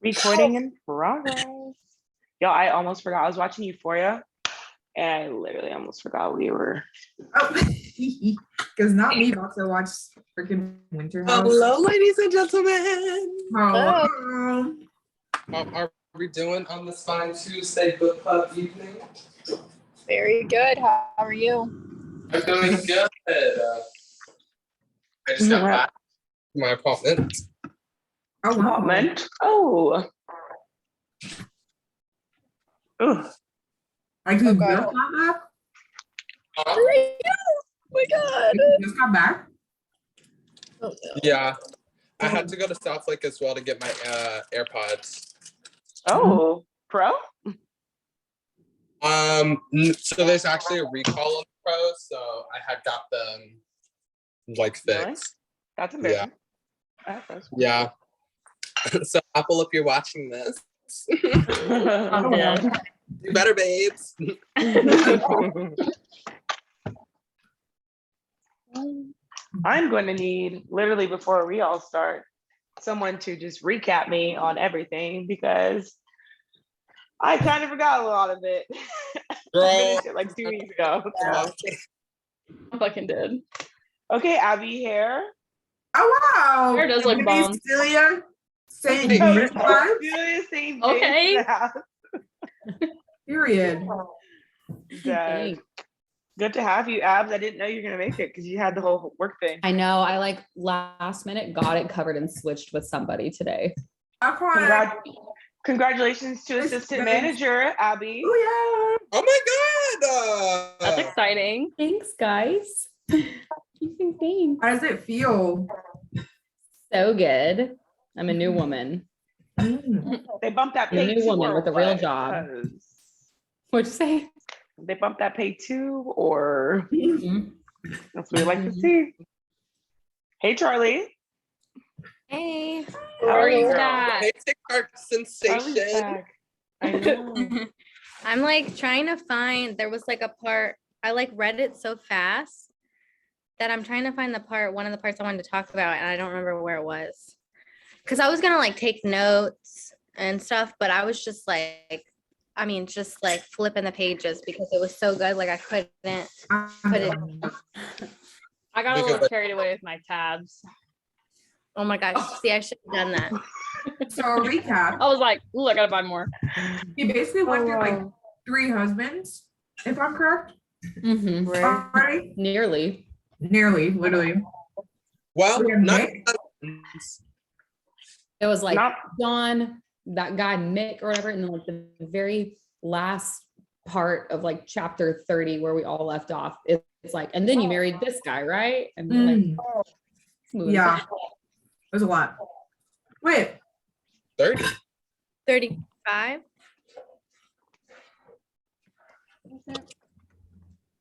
Recording in progress. Yo, I almost forgot. I was watching Euphoria and I literally almost forgot we were. Oh, because not me about to watch freaking Winter House. Hello, ladies and gentlemen. Hello. How are we doing on this fine Tuesday book club evening? Very good. How are you? I'm doing good. I just got back to my apartment. Oh, wow. Apartment. Oh. Ugh. Like you Oh, just God. got back? Oh my God. You just got back? Oh, no. Yeah, I had to go to South Lake as well to get my AirPods. Oh, pro? So there's actually a recall on the Pro, so I had got them like Really? fixed. That's embarrassing. Yeah. So Apple, if you're watching this, I'm dead. you better, babes. I'm going to need, literally before we all start, someone to just recap me on everything because I kind of forgot a lot of it. Girl. I finished it like 2 weeks ago. So. I fucking did. Okay, Abby hair. Oh, wow. Hair does look bomb. Celia saying Hey. St. Okay. period. Dead. Good to have you, Abs. I didn't know you were gonna make it because you had the whole work thing. I know. I like last minute got it covered and switched with somebody today. Congratulations to assistant manager, Abby. Oh, Oh my God. That's exciting. Thanks, guys. Thanks. yeah. How does it feel? So good. I'm a new woman. They bumped that You're a pay new too, woman or with a real what? job. 'Cause What'd you say? they bumped that pay too, or Mhm. that's what we like to see. Hey, Charlie. Hey. How are you, girl? back? Hey, TikTok Charlie's sensation. back. I know. I'm like trying to find, there was like a part, I like read it so fast that I'm trying to find the part, one of the parts I wanted to talk about, and I don't remember where it was. Cause I was gonna like take notes and stuff, but I was just like, just like flipping the pages because it was so good. Like I couldn't put it. I got a little carried away with my tabs. Oh my gosh. See, I should have done that. So a recap. I was like, ooh, I gotta buy more. He basically went through like wow. 3 husbands, if I'm correct. Mhm. Right. Already? Nearly. Nearly, literally. Well, We have not Nick. It was like Not John, that guy Mick or whatever, and then like the very last part of like chapter 30 where we all left off. It's like, and then you married this guy, right? And we're like, it's moving Yeah. fast. There's a lot. Wait, 30. 35.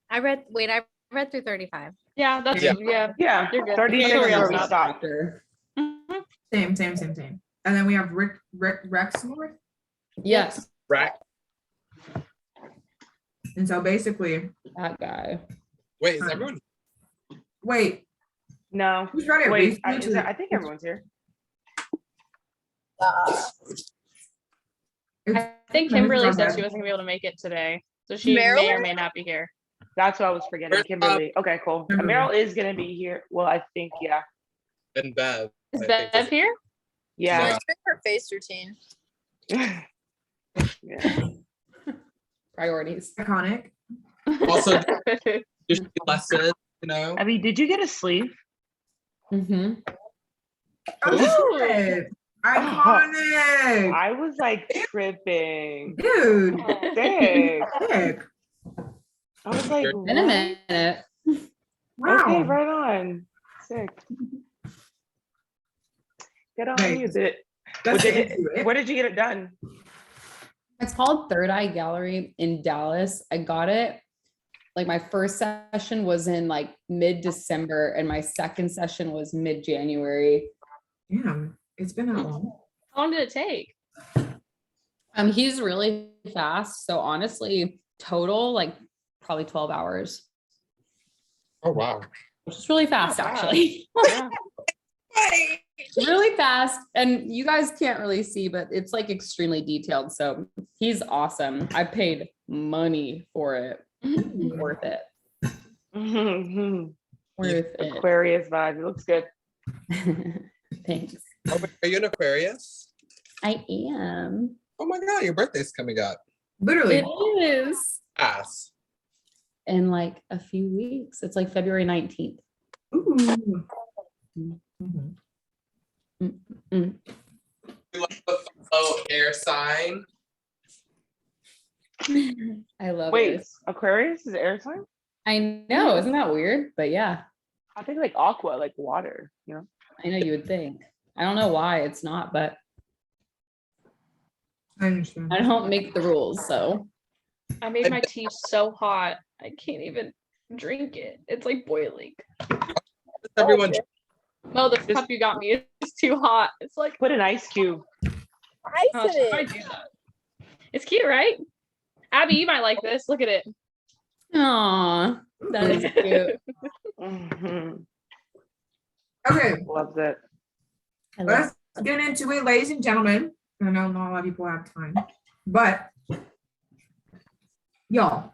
I read through 35. Yeah, that's Yeah. Yeah, You're good. 36 You're is where real we stop. stopped. Chapter. same. And then we have Rexmore. Yes, Right. And so basically, that guy. Wait, is everyone? wait, No. who's ready? Wait, I think everyone's here. I think Kimberly said she wasn't gonna be able to make it today, so she may or Marilyn? may not be here. That's what I was forgetting. Kimberly. Okay, cool. Kimberly. Meryl is gonna be here. Well, I think, yeah. And Bev. Is I think Bev here? Yeah. Yeah. Her face routine. Yeah. Priorities. Iconic. Also, just lesson, you know. Abby, did you get a sleeve? Mm-hmm. Oh, shit. Iconic. I was like tripping. Dude. Sick. Sick. I was like, In a what? minute. Wow. Okay, right on. Sick. Get on Nice. with it. That's Where did you get it done? It's called Third Eye Gallery in Dallas. I got it. Like my first session was in like mid-December and my second session was mid-January. Damn, it's been that long. How long did it take? He's really fast. So honestly, total like probably 12 hours, Oh wow. which is really fast Not bad. actually. Yeah. really fast. And you guys can't really see, but it's like extremely detailed. So he's awesome. I paid money for it. Worth it. Worth it. Aquarius vibe. It looks good. Thanks. Oh, wait, are you an Aquarius? I am. Oh my God, your birthday's coming up. Literally. It is Ass. in like a few weeks. It's like February 19th. Ooh. Mm. You love the fellow air sign. I love Wait, it. Aquarius is air sign? I know, isn't that weird? But yeah, I think like aqua, like water, you know? I know you would think. I don't know why it's not, but I understand. I don't make the rules, so I made my tea so hot. I can't even drink it. It's like boiling. Everyone, No, the cup you got me is too hot. It's like, Put an ice cube. oh, should I do that? It's cute, right? Abby, you might like this. Look at it. aw, that is cute. Mhm. Okay, Loves it. I love let's get into it, ladies and gentlemen. I know not a lot of people have time, but y'all,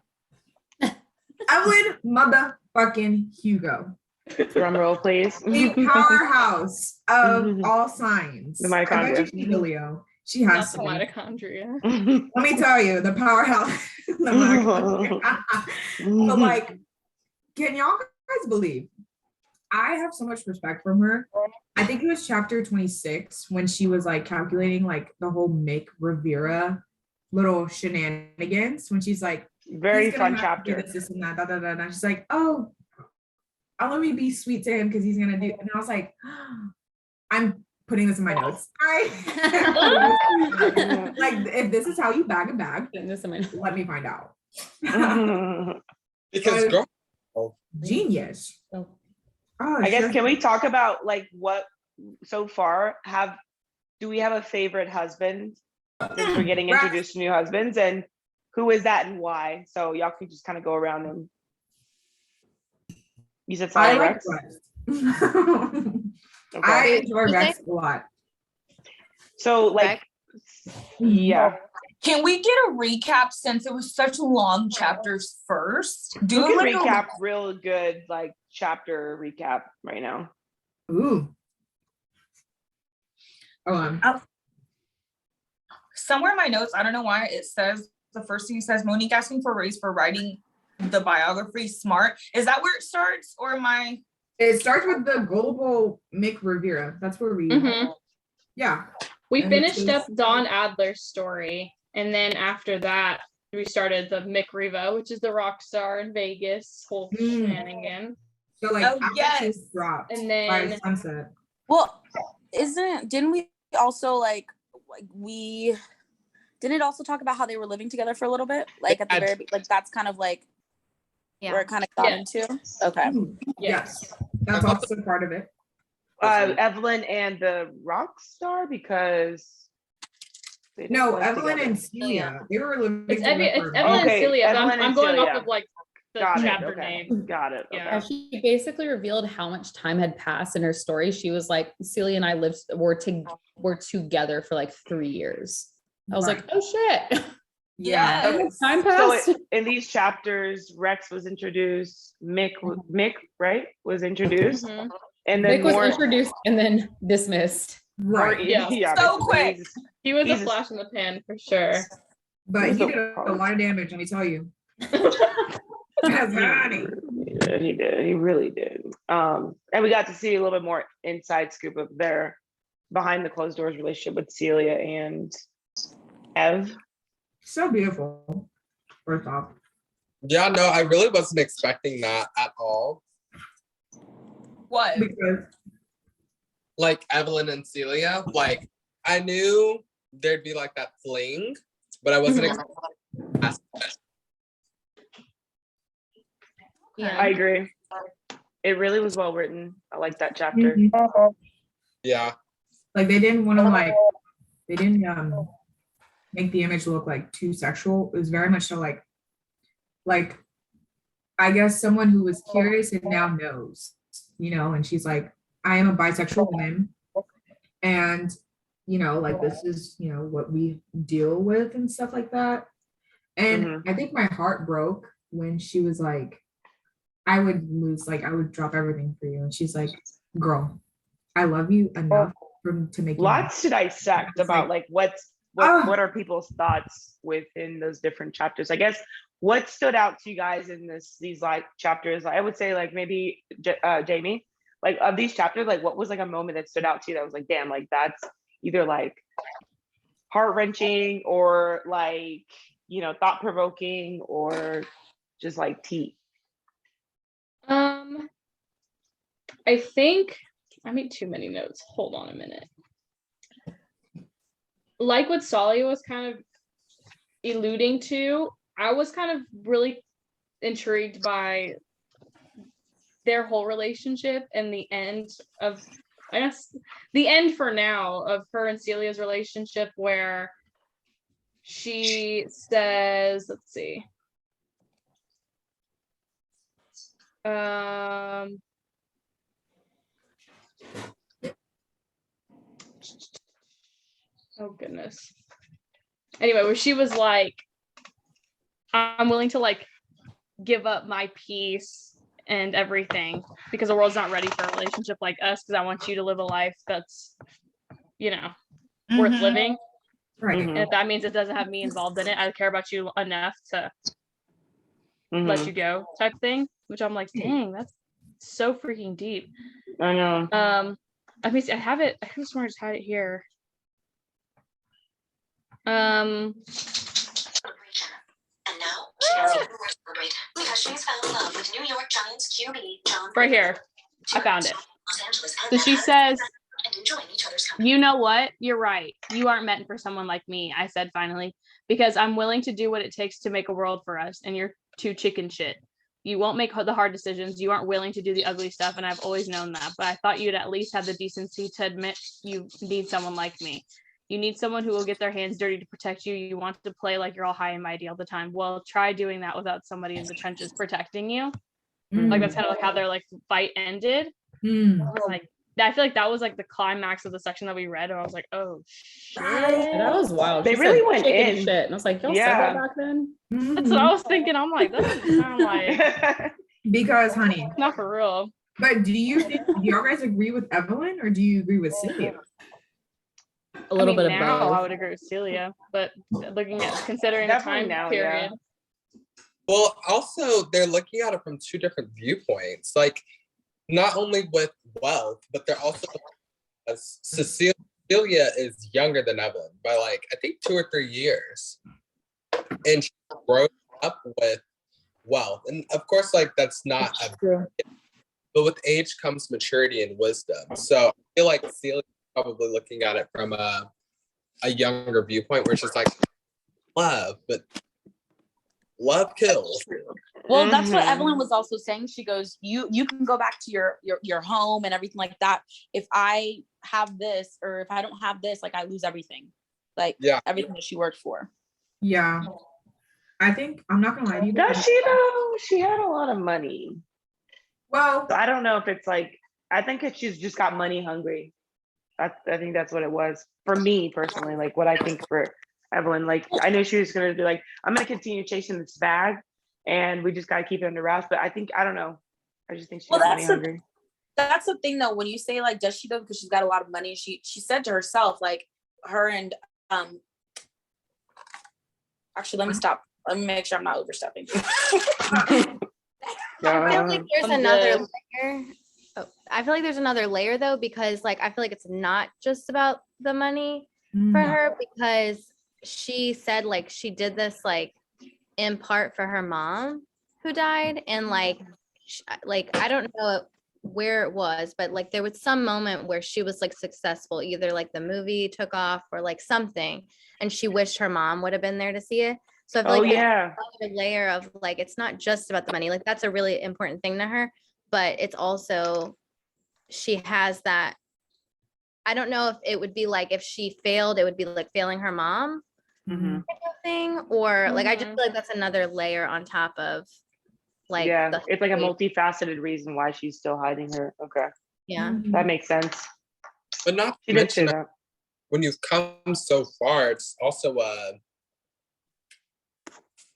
Evelyn motherfucking Hugo, Drum roll, please. the powerhouse of all signs. The I bet mitochondria. she's a Leo. She Not has the to be. mitochondria. Let me tell you, the powerhouse. The mitochondria. But like, can y'all guys believe? I have so much respect from her. I think it was chapter 26 when she was like calculating like the whole Mick Rivera little shenanigans when she's like, Very he's gonna fun have to do chapter. this and that, da, da, da, da. She's like, oh, I'll let me be sweet to him because he's gonna do. And I was like, I'm putting this in my notes. Like, if this is how you bag a bag, this in my let me find out. because girl, Genius. so Oh, I guess shit. can we talk about like what so far do we have a favorite husband since we're getting Rex. introduced to new husbands, and who is that and why? So y'all can just kind of go around them. You said I sorry, like Rex. Rex. Okay. I enjoy Rex a lot. So like, yeah, Can we get a recap since it was such long chapters first? who Do can like recap real good like chapter recap right now? Ooh. Hold on. somewhere in my notes, I don't know why it says the first thing it says Monique asking for a raise for writing the biography smart. Is that where it starts or am I? It starts with the gullible Mick Rivera. That's where we, Mhm. yeah. We And it finished says- up Don Adler's story, and then after that, we started the Mick Riva, which is the rock star in Vegas whole shenanigan. So like, Oh, after yes. she's dropped And by then sunset. Well, didn't we also like we didn't it also talk about how they were living together for a little bit? Like at the very like that's kind of like where it kind of got Yeah. into. Okay. Yes. That's also part of it. Evelyn and the rock star, because they didn't No, live Evelyn together. and Celia. They were living It's together Evelyn for- and Okay, Celia, but Evelyn I'm and going off Celia. of like the Got it, chapter okay. name. Got it. Yeah. yeah, she basically revealed how much time had passed in her story. She was like, Celia and I were together for like 3 years. I was like, oh shit. Yeah. How much time So passed? in these chapters, Rex was introduced, Mick, right, was introduced, Mhm. and then Vic was more, introduced and then dismissed. Right. Yeah. So basically, quick. he's- He was a Jesus. flash in the pan for sure. But Who's he the did a part? lot of damage, let me tell you. Yes, honey. He did. He really did. And we got to see a little bit more inside scoop of their behind the closed doors relationship with Celia and Ev. So beautiful. First off. yeah, no, I really wasn't expecting that at all. What? Because Like Evelyn and Celia, like I knew there'd be like that fling, but I wasn't expecting that. Yeah. I agree. It really was well written. I like that chapter. Yeah. like they didn't want to they didn't make the image look like too sexual. It was very much so like I guess someone who was curious and now knows, and she's like, I am a bisexual woman And, like this is, what we deal with and stuff like that. And I think my heart broke when she was like, I would drop everything for you. And she's like, girl, I love you enough to make you lots to dissect about like what are people's thoughts within those different chapters. I guess what stood out to you guys in these like chapters, I would say like maybe Jamie, like of these chapters, like what was like a moment that stood out to you that was like, damn, like that's either like heart-wrenching or like, thought-provoking or just like tea. I think I made too many notes. Hold on a minute. Like what Solly was kind of alluding to, I was kind of really intrigued by their whole relationship and the end of, I guess, the end for now of her and Celia's relationship, where she says, let's see. Oh goodness. Anyway, where she was like, I'm willing to like give up my peace and everything because the world's not ready for a relationship like us, because I want you to live a life that's, worth living. Right. And if that means it doesn't have me involved in it, I care about you enough to let you go type thing, which I'm like, dang, that's so freaking deep. I know. I mean, I have it, I could have sworn I just had it here. And now she has even more to celebrate because she's found love with New York Giants QB John. Right here. I found it. Los Angeles So she says, and enjoying each other's company. you know what? You're right. You aren't meant for someone like me, I said finally, because I'm willing to do what it takes to make a world for us, and you're too chicken shit. You won't make the hard decisions. You aren't willing to do the ugly stuff, and I've always known that. But I thought you'd at least have the decency to admit you need someone like me. You need someone who will get their hands dirty to protect you. You want to play like you're all high and mighty all the time. Well, try doing that without somebody in the trenches protecting you. Like that's kind of like how their like fight ended. Like I feel like that was like the climax of the section that we read, and I was like, oh shit. That was wild. They She really said went chicken in. shit. And I was like, y'all said that back then? That's what I was thinking. I'm like, that doesn't sound like Because, honey, not for real. but do y'all guys agree with Evelyn or do you agree with Celia? A little bit of now both. I would agree with Celia, but looking at considering the Definitely time now, period. Well, also they're looking at it from two different viewpoints. Like, not only with wealth, but they're also Cecilia is younger than Evelyn by like I think 2 or 3 years, and she grew up with wealth, and of course, like that's not but with age comes maturity and wisdom. So I feel like Celia's probably looking at it from a younger viewpoint, where she's like, love, but love kills. Well, that's what Evelyn was also saying. She goes, you can go back to your home and everything like that. If I have this, or if I don't have this, like I lose everything. Like everything that she worked for. Yeah. I think I'm not gonna lie to you. Does she though? She had a lot of money. Well, So I don't know if it's like, I think she's just got money hungry. I think that's what it was for me personally. Like what I think for Evelyn, like I knew she was gonna be like, I'm gonna continue chasing this bag, and we just gotta keep it under wraps. But I think I don't know. I just think she's money hungry. That's the thing though. When you say like, does she though? Because she's got a lot of money. She said to herself, like her and actually, let me stop. Let me make sure I'm not overstepping. I feel like there's another layer. Oh, I feel like there's another layer though, because like I feel like it's not just about the money for her, because she said like she did this like in part for her mom who died, and like I don't know where it was, but like there was some moment where she was like successful, either like the movie took off or like something, and she wished her mom would have been there to see it. So I feel like there's another layer of like, it's not just about the money. Like that's a really important thing to her, but it's also, she has that, I don't know if it would be like, if she failed, it would be like failing her mom kind of thing, or like, I just feel like that's another layer on top of like, it's like a multifaceted reason why she's still hiding her. Okay. Yeah. That makes sense. But not She to did say mention that. when you've come so far, it's also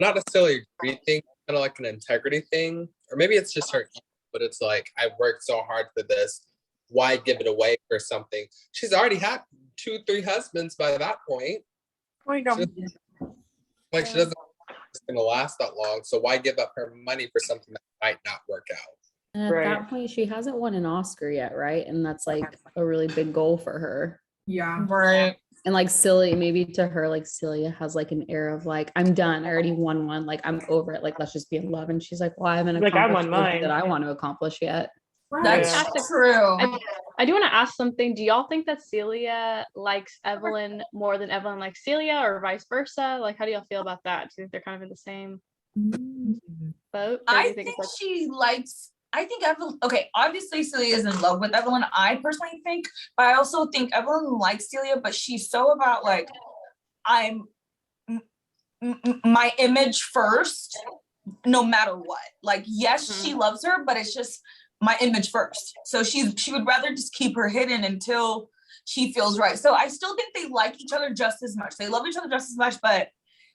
not necessarily a greed thing, kind of like an integrity thing, or maybe it's just her ego, but it's like, I worked so hard for this. Why give it away for something? She's already had 2-3 husbands by that point. She doesn't it's gonna last that long. So why give up her money for something that might not work out? And at Right. that point, she hasn't won an Oscar yet, right? And that's like a really big goal for her. Yeah. Right. And like silly, maybe to her, like Celia has like an air of like, I'm done. I already won one. Like I'm over it. Like let's just be in love. And she's like, well, I haven't Like, I accomplished won anything mine. that I want to accomplish yet. That's Yeah. true. I do want to ask something. Do y'all think that Celia likes Evelyn more than Evelyn likes Celia, or vice versa? Like, how do y'all feel about that? Do you think they're kind of in the same boat? Or do I you think it's she likes, I think Evelyn, okay, obviously Celia is in love with Evelyn, I personally think, but I also think Evelyn likes Celia, but she's so about like, I'm my image first, no matter what. Like, yes, she loves her, but it's just my image first. So she would rather just keep her hidden until she feels right. So I still think they like each other just as much. They love each other just as much, but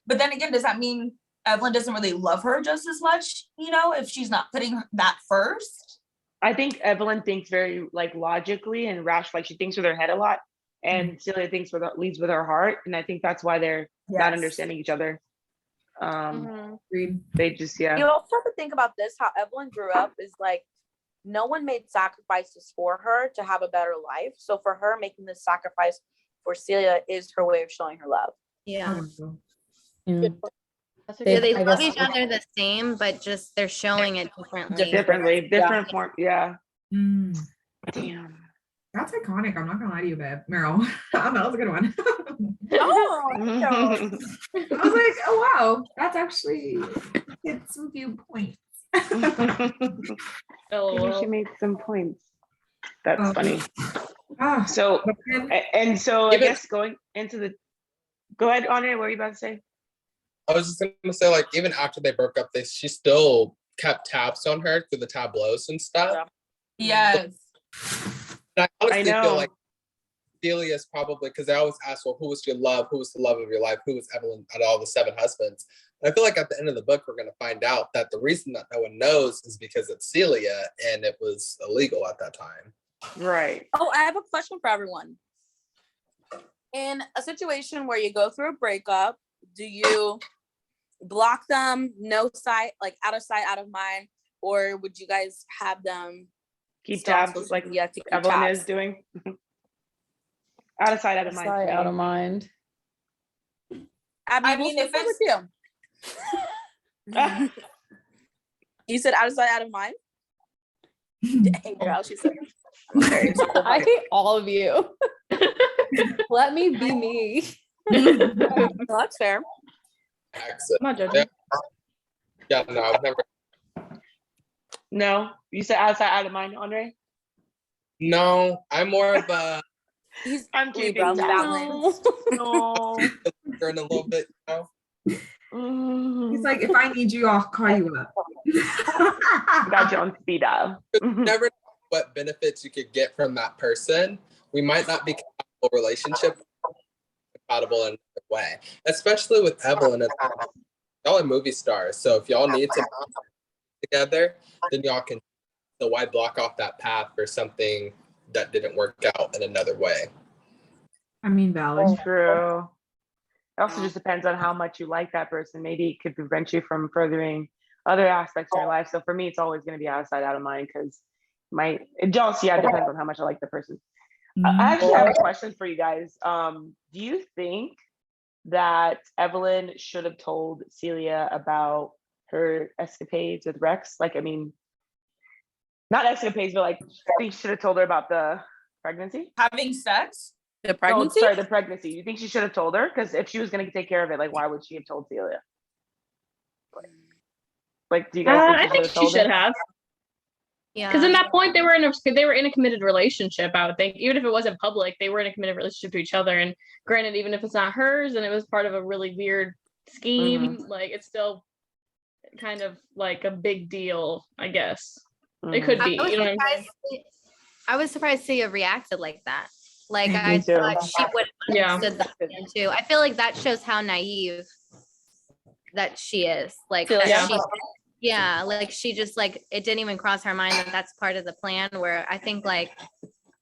then again, does that mean Evelyn doesn't really love her just as much, you know, if she's not putting that first? I think Evelyn thinks very like logically and rash, like she thinks with her head a lot, and Celia thinks leads with her heart, and I think that's why they're not understanding each other. They just You also have to think about this, how Evelyn grew up is like, no one made sacrifices for her to have a better life. So for her, making this sacrifice for Celia is her way of showing her love. Yeah. They- They I love guess- each other the same, but just they're showing it differently. Different form. Yeah. Damn. That's iconic. I'm not gonna lie to you, babe. Meryl. That was a good one. Oh, I was like, oh wow, that's actually hit some viewpoints. Maybe she made some points. That's funny. Ah, So but then- and so I guess going into the go ahead, Andre, what were you about to say? I was just gonna say, like, even after they broke up, she still kept tabs on her through the tableaus and stuff. Yes. And I honestly know. feel like Celia is probably, because they always ask, well, who was your love? Who was the love of your life? Who was Evelyn out of all the 7 husbands? And I feel like at the end of the book, we're going to find out that the reason that no one knows is because it's Celia and it was illegal at that time. Right. Oh, I have a question for everyone. In a situation where you go through a breakup, do you block them, no sight, like out of sight, out of mind, or would you guys have them Keep still on tabs social like media to keep Evelyn tabs? is doing. Out of sight, out of mind. Sorry, out of mind. Abby, I mean, if what's it's with you? You said out of sight, out of mind? Hey, girl, she said. I hate all of you. Let me be me. Well, that's fair. Exit. I'm not judging. Yeah, no, I've never. No, you said outside, out of mind, Andre. No, I'm more of a. I'm keeping Libra, balance. No. In a little bit, you know? He's like, if I need you, I'll call you up. Got you on speed dial. Never know what benefits you could get from that person. We might not be compatible relationship, compatible in a way, especially with Evelyn. Y'all are movie stars, so if y'all need to be together, then y'all can. So why block off that path for something that didn't work out in another way? I mean, valid. True. It also just depends on how much you like that person. Maybe it could prevent you from furthering other aspects of your life. So for me, it's always going to be outside, out of mind, because it depends on how much I like the person. I actually have a question for you guys. Do you think that Evelyn should have told Celia about her escapades with Rex? Like, I mean, not escapades, but like, I think she should have told her about the pregnancy. Having sex? The pregnancy? No, sorry, the pregnancy. You think she should have told her? Because if she was going to take care of it, like, why would she have told Celia? Like, do you guys I think she should have. Yeah. Because in that point, they were in a committed relationship. I would think, even if it wasn't public, they were in a committed relationship to each other. And granted, even if it's not hers, and it was part of a really weird scheme, like it's still kind of like a big deal, I guess. It could be. You know what I'm saying? I was surprised Sia reacted like that. Like Me I too. thought she would have Yeah. understood that too. I feel like that shows how naive that she is. Like Feel that like- she, yeah, like she just like it didn't even cross her mind that that's part of the plan. Where I think like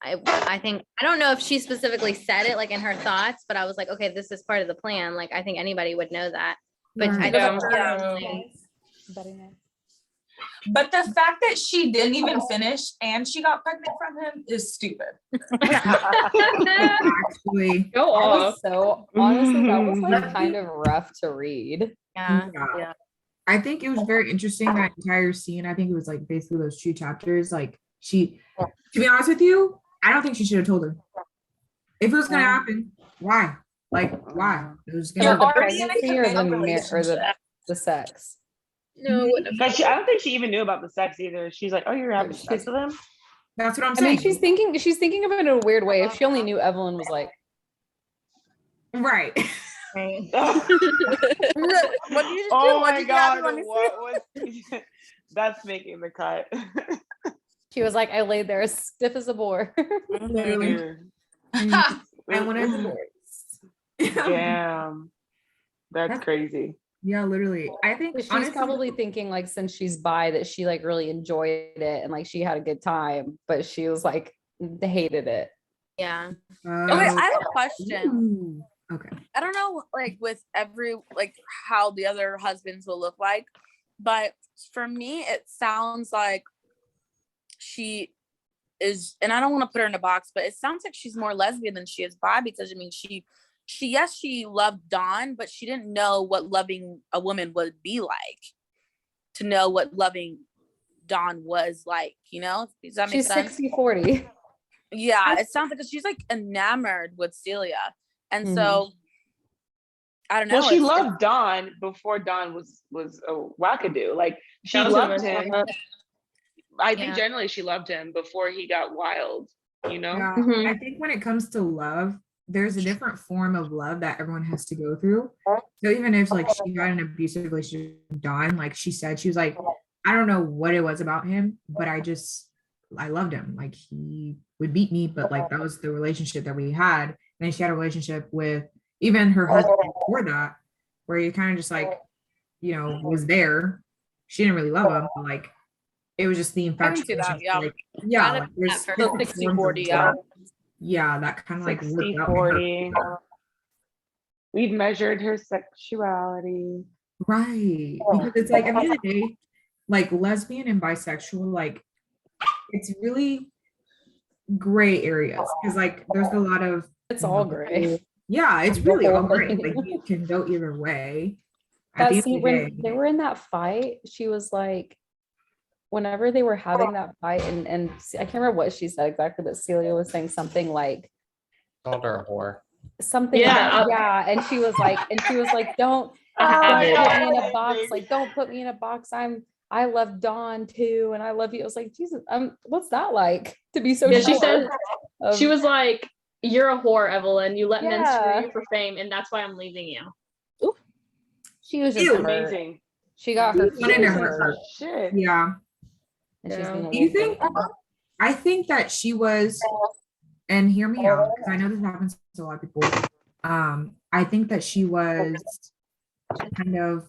I think I don't know if she specifically said it like in her thoughts, but I was like, okay, this is part of the plan. Like I think anybody would know that. But I don't But the fact that she didn't even finish and she got pregnant from him is stupid. Actually, Go off. So honestly, that was like kind of rough to read. yeah. yeah. I think it was very interesting that entire scene. I think it was like basically those 2 chapters. Like to be honest with you, I don't think she should have told her. If it was gonna happen, why? Like why? It was You're gonna already in a Pregnancy or committed the relationship. the sex. No, it wouldn't have But I don't think she even knew about the sex either. She's like, oh, you're having sex with him? That's what I'm I saying. mean, she's thinking of it in a weird way. If she only knew Evelyn was like, right. Right. What did you just do? Oh What my did you have god, on your what was that's making the cut. she was like, I laid there as stiff as a boar. Literally. I want a divorce. Damn. That's crazy. Yeah, literally. I think She's honestly, probably thinking like since she's bi that she like really enjoyed it and like she had a good time, but she was like hated it. Yeah. Okay, I have a question. Ooh, okay. I don't know, like with every like how the other husbands will look like, but for me, it sounds like she is, and I don't want to put her in a box, but it sounds like she's more lesbian than she is bi, because I mean, she yes, she loved Dawn, but she didn't know what loving a woman would be like. To know what loving Dawn was like, you know? Does that make She's sense? 60-40. Yeah, it sounds like she's like enamored with Celia, and so I don't know. Well, she it's- loved Dawn before Dawn was a wackadoo. Like she That was loved the him. most- I think Yeah. generally she loved him before he got wild, you know? Yeah, Mhm. I think when it comes to love, there's a different form of love that everyone has to go through. So even if like she had an abusive relationship with Don, like she said, she was like, I don't know what it was about him, but I loved him. Like he would beat me, but like that was the relationship that we had. And then she had a relationship with even her husband before that, where he kind of just like, was there. She didn't really love him, but like it was just the I can see infatuation. that, yeah. Like, yeah, Rather like, than there's that different person. forms of 60-40, yeah. love. Yeah, that kind of like worked out in her 60-40. We've measured her sexuality. right, because it's like at the end of the day, like lesbian and bisexual, like it's really gray areas because like there's a lot of It's all gray. yeah, it's really all gray. thing. Like you can go either way. At the That end scene of the when day, they were in that fight, she was like, whenever they were having that fight, and I can't remember what she said exactly, but Celia was saying something like Called her a whore. something Yeah. and she was like don't it. put me in a box, like don't put me in a box. I love Dawn too, and I love you. I was like, Jesus, what's that like to be so Yeah, she sure said of- she was like, you're a whore, Evelyn. You let men Yeah. screw you for fame, and that's why I'm leaving you. she was just Ew. hurt. Amazing. She got her She wanted to feelings hurt hurt. Shit. yeah. And she's Yeah. being a Do you little think? I think that she was, and hear me out because I know this happens to a lot of people. I think that she was kind of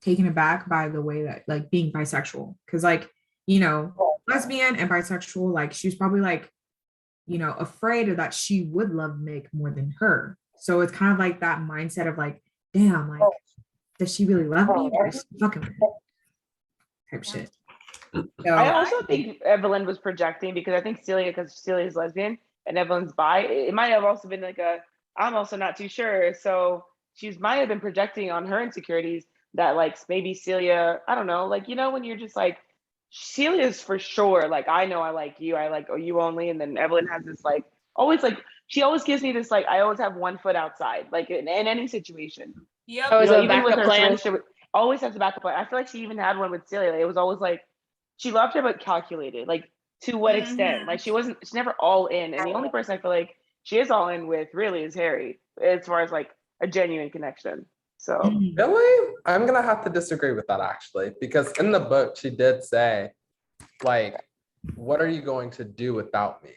taken aback by the way that like being bisexual, because like lesbian and bisexual, like she was probably like afraid of that she would love Mick more than her. So it's kind of like that mindset of like, damn, like does she really love me or is she fucking with me? Type shit. So, I also think Evelyn was projecting because I think because Celia's lesbian and Evelyn's bi, it might have also been like I'm also not too sure. So she might have been projecting on her insecurities that like maybe Celia, I don't know, like, when you're just like, Celia's for sure, like, I know I like you you only. And then Evelyn has this like, always like, she always gives me this, like, I always have one foot outside, like in any situation. Yep. Oh, is it a Even with backup her plan? relationship, always has a backup plan. I feel like she even had one with Celia. It was always like, she loved her, but calculated, like to what extent? Like she's never all in. And the only person I feel like she is all in with really is Harry, as far as like a genuine connection. So Really? I'm gonna have to disagree with that actually, because in the book she did say, like, what are you going to do without me?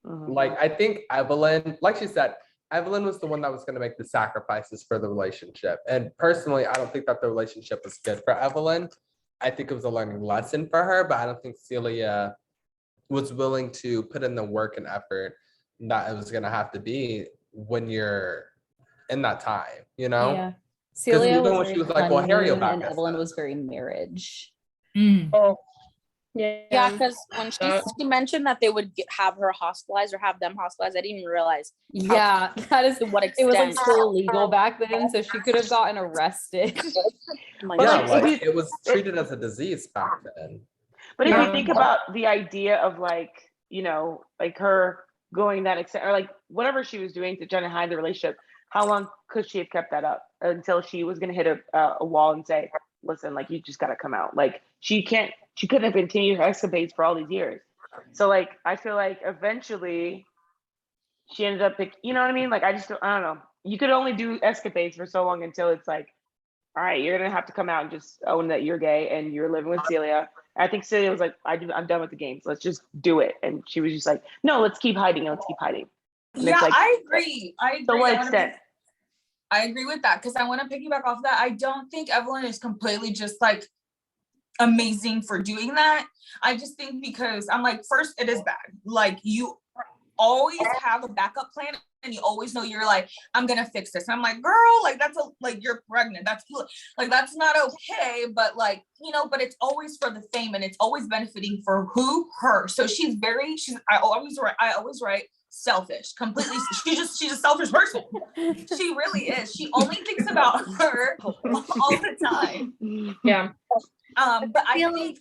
Like, I think Evelyn, like she said, Evelyn was the one that was going to make the sacrifices for the relationship. And personally, I don't think that the relationship was good for Evelyn. I think it was a learning lesson for her, but I don't think Celia was willing to put in the work and effort that it was going to have to be when you're in that time, you know? Yeah. Celia even was when very she was like, well, Harry will honeymoon back and us Evelyn up. was very marriage. Yeah, because when she mentioned that they would have her hospitalized or have them hospitalized, I didn't even realize. Yeah, that is to what it was like extent. so illegal back then, so she could have gotten arrested. My Yeah, God. like it was treated as a disease back then. But if you think about the idea of like, you know, like her going that extent, or like whatever she was doing to try to hide the relationship, how long could she have kept that up until she was going to hit a wall and say, listen, like, you just got to come out. Like, she couldn't have continued her escapades for all these years. So like, I feel like eventually she ended up you know what I mean? Like, I don't know. You could only do escapades for so long until it's like, all right, you're going to have to come out and just own that you're gay and you're living with Celia. I think Celia was like, I'm done with the games. Let's just do it. And she was just like, no, let's keep hiding. Let's keep hiding. And Yeah, like, I agree. To what extent? I agree with that because I want to piggyback off that. I don't think Evelyn is completely just like amazing for doing that. I just think because I'm like, first, it is bad. Like, you always have a backup plan and you always know you're like, I'm gonna fix this. And I'm like, girl, like like you're pregnant. That's like, that's not okay. But like, you know, but it's always for the fame and it's always benefiting for her. So I always write selfish, completely. She's a selfish person. She really is. She only thinks about her all the time. Yeah. But I think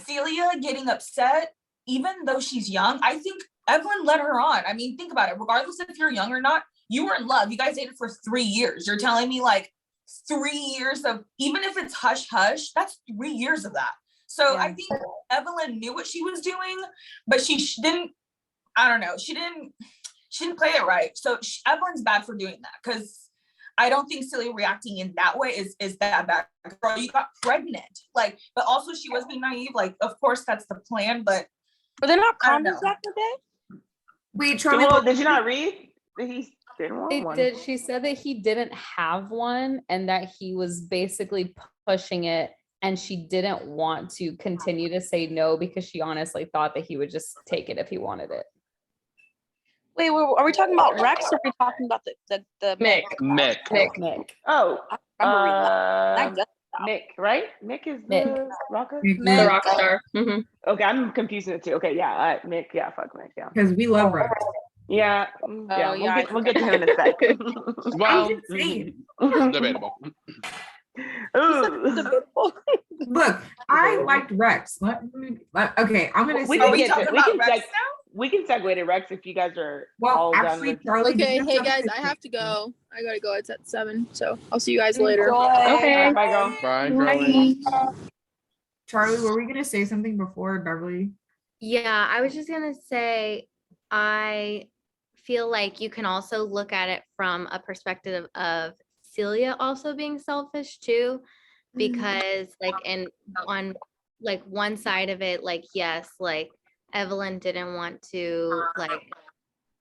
Celia getting upset, even though she's young, I think Evelyn led her on. I mean, think about it. Regardless if you're young or not, you were in love. You guys dated for 3 years. You're telling me like 3 years of, even if it's hush hush, that's 3 years of that. So I think Evelyn knew what she was doing, but she didn't. I don't know. She didn't play it right. So Evelyn's bad for doing that because I don't think Celia reacting in that way is that bad. Girl, you got pregnant. Like, but also she was being naive. Like, of course that's the plan, but were they not condoms back in the day? Wait, Charlie, did you not read? He didn't want one. Did. She said that he didn't have one and that he was basically pushing it, and she didn't want to continue to say no because she honestly thought that he would just take it if he wanted it. Wait, are we talking about Rex or are we talking about the Mick? Oh, Mick, right? Mick is the rocker? The rock star. Mm-hmm. Okay, I'm confusing it too. Okay, yeah, Mick, yeah, fuck Mick, yeah. Because we love Rex. Yeah, we'll get to him in a sec. Well, debatable. Look, I liked Rex. Okay, I'm gonna. We can segue to Rex if you guys are all done with. Charlie, okay, hey guys, I have to go. I gotta go. It's at 7, so I'll see you guys later. Okay, bye, girl. Bye, Charlie. Charlie, were we gonna say something before Beverly? Yeah, I was just gonna say, I feel like you can also look at it from a perspective of Celia also being selfish too, because like on like one side of it, like, yes, like Evelyn didn't want to like,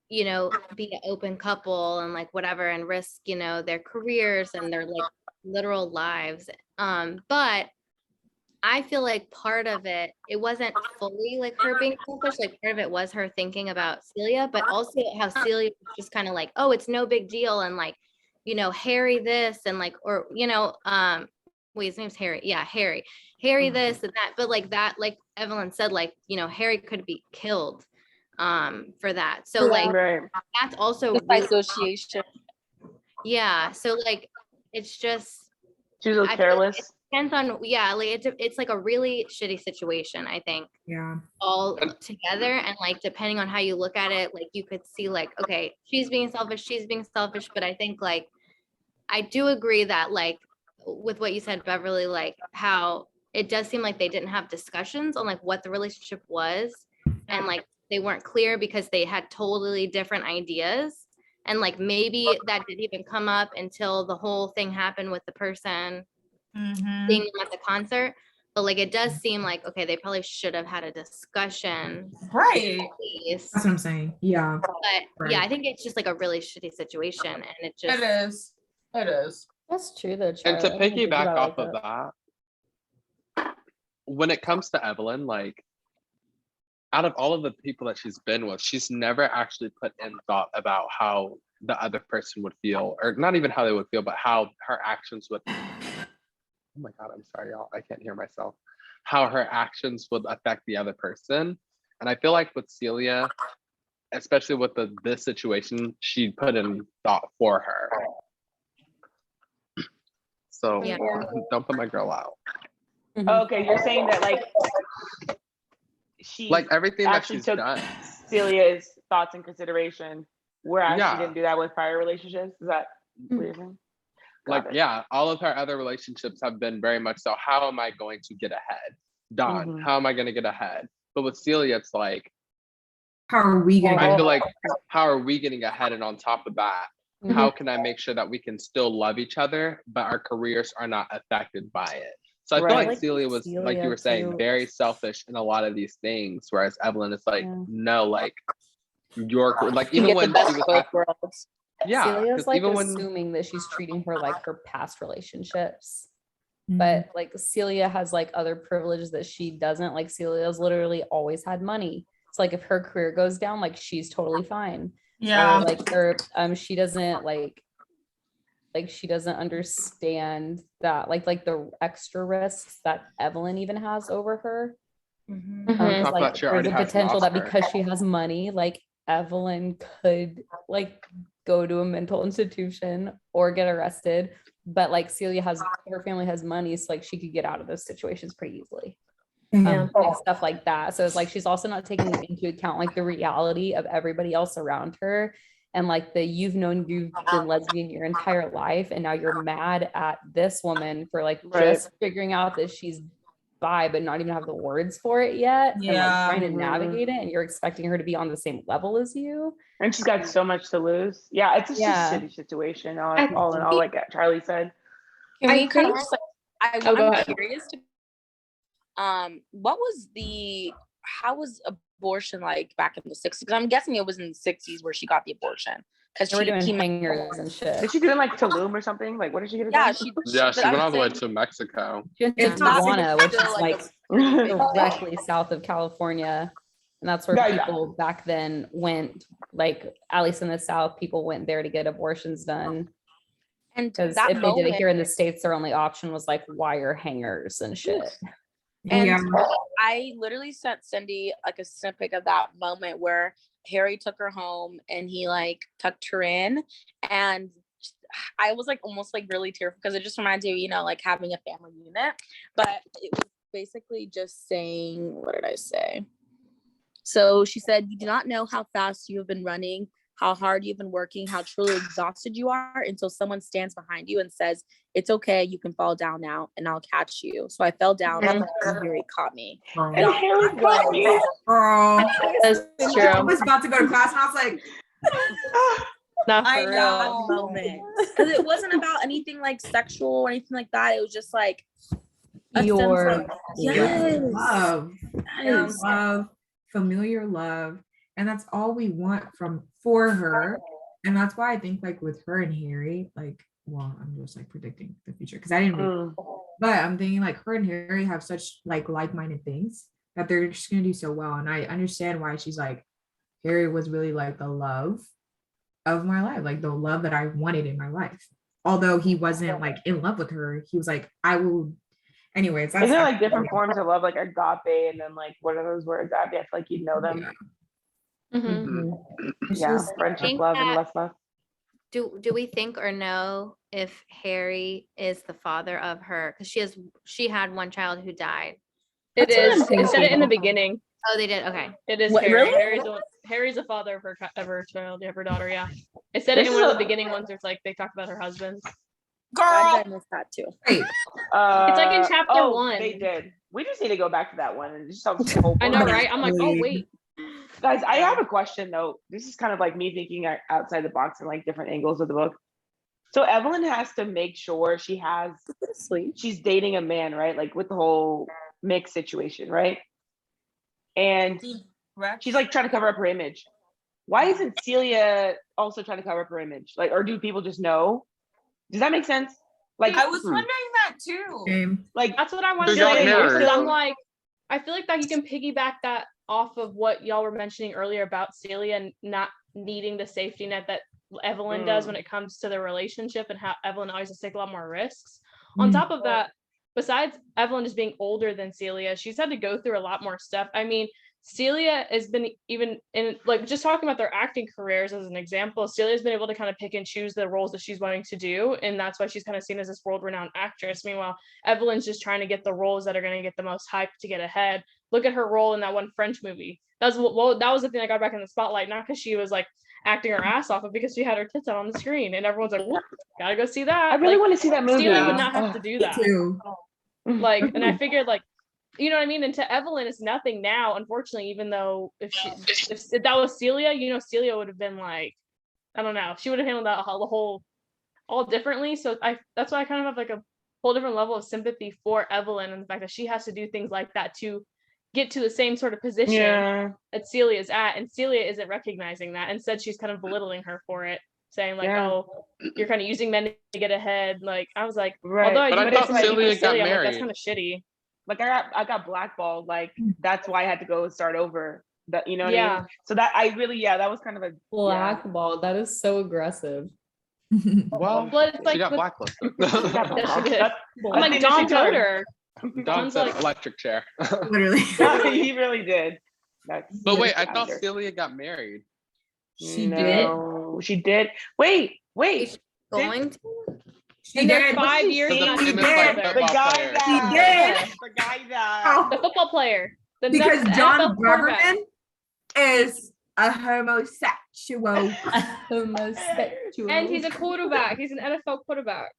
you know, be an open couple and like whatever and risk, you know, their careers and their like literal lives. But I feel like part of it wasn't fully like her being selfish, like part of it was her thinking about Celia, but also how Celia was just kind of like, oh, it's no big deal. And like, you know, Harry this and like, or, you know, wait, his name's Harry. Yeah, Harry this and that. But like that, like Evelyn said, like, you know, Harry could be killed for that. So like, that's also really association. Yeah. So like, it's just. She was a little careless. Depends on, yeah, like it's like a really shitty situation, I think. Yeah. All together, and like depending on how you look at it, like you could see like, okay, she's being selfish, but I think like I do agree that like with what you said, Beverly, like how it does seem like they didn't have discussions on like what the relationship was, and like they weren't clear because they had totally different ideas, and like maybe that didn't even come up until the whole thing happened with the person seeing them at the concert. But like it does seem like, okay, they probably should have had a discussion. Right. That's what I'm saying. Yeah. But yeah, I think it's just like a really shitty situation, and it just It is. That's true though, And to Charlie. I didn't think piggyback about it off like of that, when it comes to Evelyn, like out of all of the people that she's been with, she's never actually put in thought about how the other person would feel, or not even how they would feel, but how her actions would. Oh my God, I'm sorry, y'all. I can't hear myself. How her actions would affect the other person. And I feel like with Celia, especially with this situation, she put in thought for her. So don't put my girl out. Okay, you're saying that like she like everything that she's took done. Celia's thoughts and consideration, whereas she didn't do that with prior relationships. Is that what you're saying? Like, yeah, all of her other relationships have been very much so, how am I going to get ahead? Done. How am I going to get ahead? But with Celia, it's like, how are we going to I feel like, how are we getting ahead? And on top of that, how can I make sure that we can still love each other, but our careers are not affected by it? So I feel like Celia was, like you were saying, very selfish in a lot of these things, whereas Evelyn is like, no, like, like, even when she was Celia's like even assuming that she's treating her like her past relationships, but like Celia has like other privileges that she doesn't. Like Celia's literally always had money. So like if her career goes down, like she's totally fine. Yeah. Or like her she doesn't like she doesn't understand that like the extra risks that Evelyn even has over her. Like there's a potential that because she has money, like Evelyn could like go to a mental institution or get arrested, but like Celia her family has money, so like she could get out of those situations pretty easily. Like stuff like that. So it's like she's also not taking into account like the reality of everybody else around her, and like you've been lesbian your entire life, and now you're mad at this woman for like just figuring out that she's bi but not even have the words for it yet, and like trying to navigate it, and you're expecting her to be on the same level as you, and she's got so much to lose. It's just a shitty situation all in all, like Charlie said. Can we kind of just like, I'm curious to what was how was abortion like back in the 60s? Because I'm guessing it was in the 60s where she got the abortion, because she were doing hangers and shit. Did she do it like Tulum or something? Like, what did she get it she went all the way to Mexico. It's Tijuana, which is like directly south of California, and that's where people back then went, like at least in the South, people went there to get abortions done. And because if they did it here in the States, their only option was like wire hangers and shit. And I literally sent Cindy like a snippet of that moment where Harry took her home and he like tucked her in, and I was like almost like really tearful because it just reminds you, like having a family unit. But it was basically just saying, what did I say? So she said, "You do not know how fast you have been running, how hard you've been working, how truly exhausted you are, until someone stands behind you and says, 'It's okay, you can fall down now and I'll catch you.' So I fell down and Harry caught me." And Harry caught you. Girl. That's true. I was about to go to class and I was like, I know moment. Because it wasn't about anything like sexual or anything like that. It was just like love, familiar love. And that's all we want for her. And that's why I think like with her and Harry, like, well, I'm just like predicting the future because I didn't read, but I'm thinking like her and Harry have such like-minded things that they're just gonna do so well. And I understand why she's like, Harry was really like the love of my life, like the love that I wanted in my life. Although he wasn't like in love with her, he was like, I will. Anyways, isn't there like different forms of love, like agape, and then like what are those words? I feel like you'd know them. Friendship, love, and less love. Do we think or know if Harry is the father of her? Because she had one child who died. It is. They said it in the beginning. Oh, they did. Okay. It is Harry. Really? Harry's the father of her child, of her daughter. Yeah. It said it in one of the beginning ones. There's like they talk about her husbands. Girl, I missed that too. It's like in chapter 1. They did. We just need to go back to that one and just tell the whole. I know, right? I'm like, oh wait. Guys, I have a question though. This is kind of like me thinking outside the box and like different angles of the book. So Evelyn has to make sure she's dating a man, right? Like with the whole Mick situation, right? And she's like trying to cover up her image. Why isn't Celia also trying to cover up her image? Like, or do people just know? Does that make sense? Like, I was wondering that too. Like, that's what I want to They got say. married. Because I'm like, I feel like that you can piggyback that off of what y'all were mentioning earlier about Celia not needing the safety net that Evelyn does when it comes to the relationship, and how Evelyn always has to take a lot more risks. On top of that, besides Evelyn just being older than Celia, she's had to go through a lot more stuff. I mean, Celia has been, even in like just talking about their acting careers as an example, Celia's been able to kind of pick and choose the roles that she's wanting to do, and that's why she's kind of seen as this world-renowned actress. Meanwhile, Evelyn's just trying to get the roles that are going to get the most hype to get ahead. Look at her role in that one French movie. That was the thing that got back in the spotlight, not because she was like acting her ass off, but because she had her tits out on the screen, and everyone's like, "Whoop, gotta go see that." I really want to see that movie. Celia would not have to do that. Too. Like, and I figured, like, you know what I mean? And to Evelyn, it's nothing now, unfortunately, even though if that was Celia, you know, Celia would have been like, I don't know, she would have handled that the whole all differently. So that's why I kind of have like a whole different level of sympathy for Evelyn, and the fact that she has to do things like that to get to the same sort of position that Celia's at, and Celia isn't recognizing that. Instead, she's kind of belittling her for it, saying like, "Oh, you're kind of using men to get ahead." Like, I was like, although I thought Celia got married, like, that's kind of shitty. Like, I got blackballed. Like, that's why I had to go start over. That, you know what I mean? So that I really, that was kind of a blackballed. That is so aggressive. Well, it's like she got blacklisted. I'm like, Don told her. Don said electric chair. Literally. He really did. But wait, I thought Celia got married. She did. She did. Wait. Going to? She did. 5 years. The football player. Because John Braverman is a homosexual. And he's a quarterback. He's an NFL quarterback.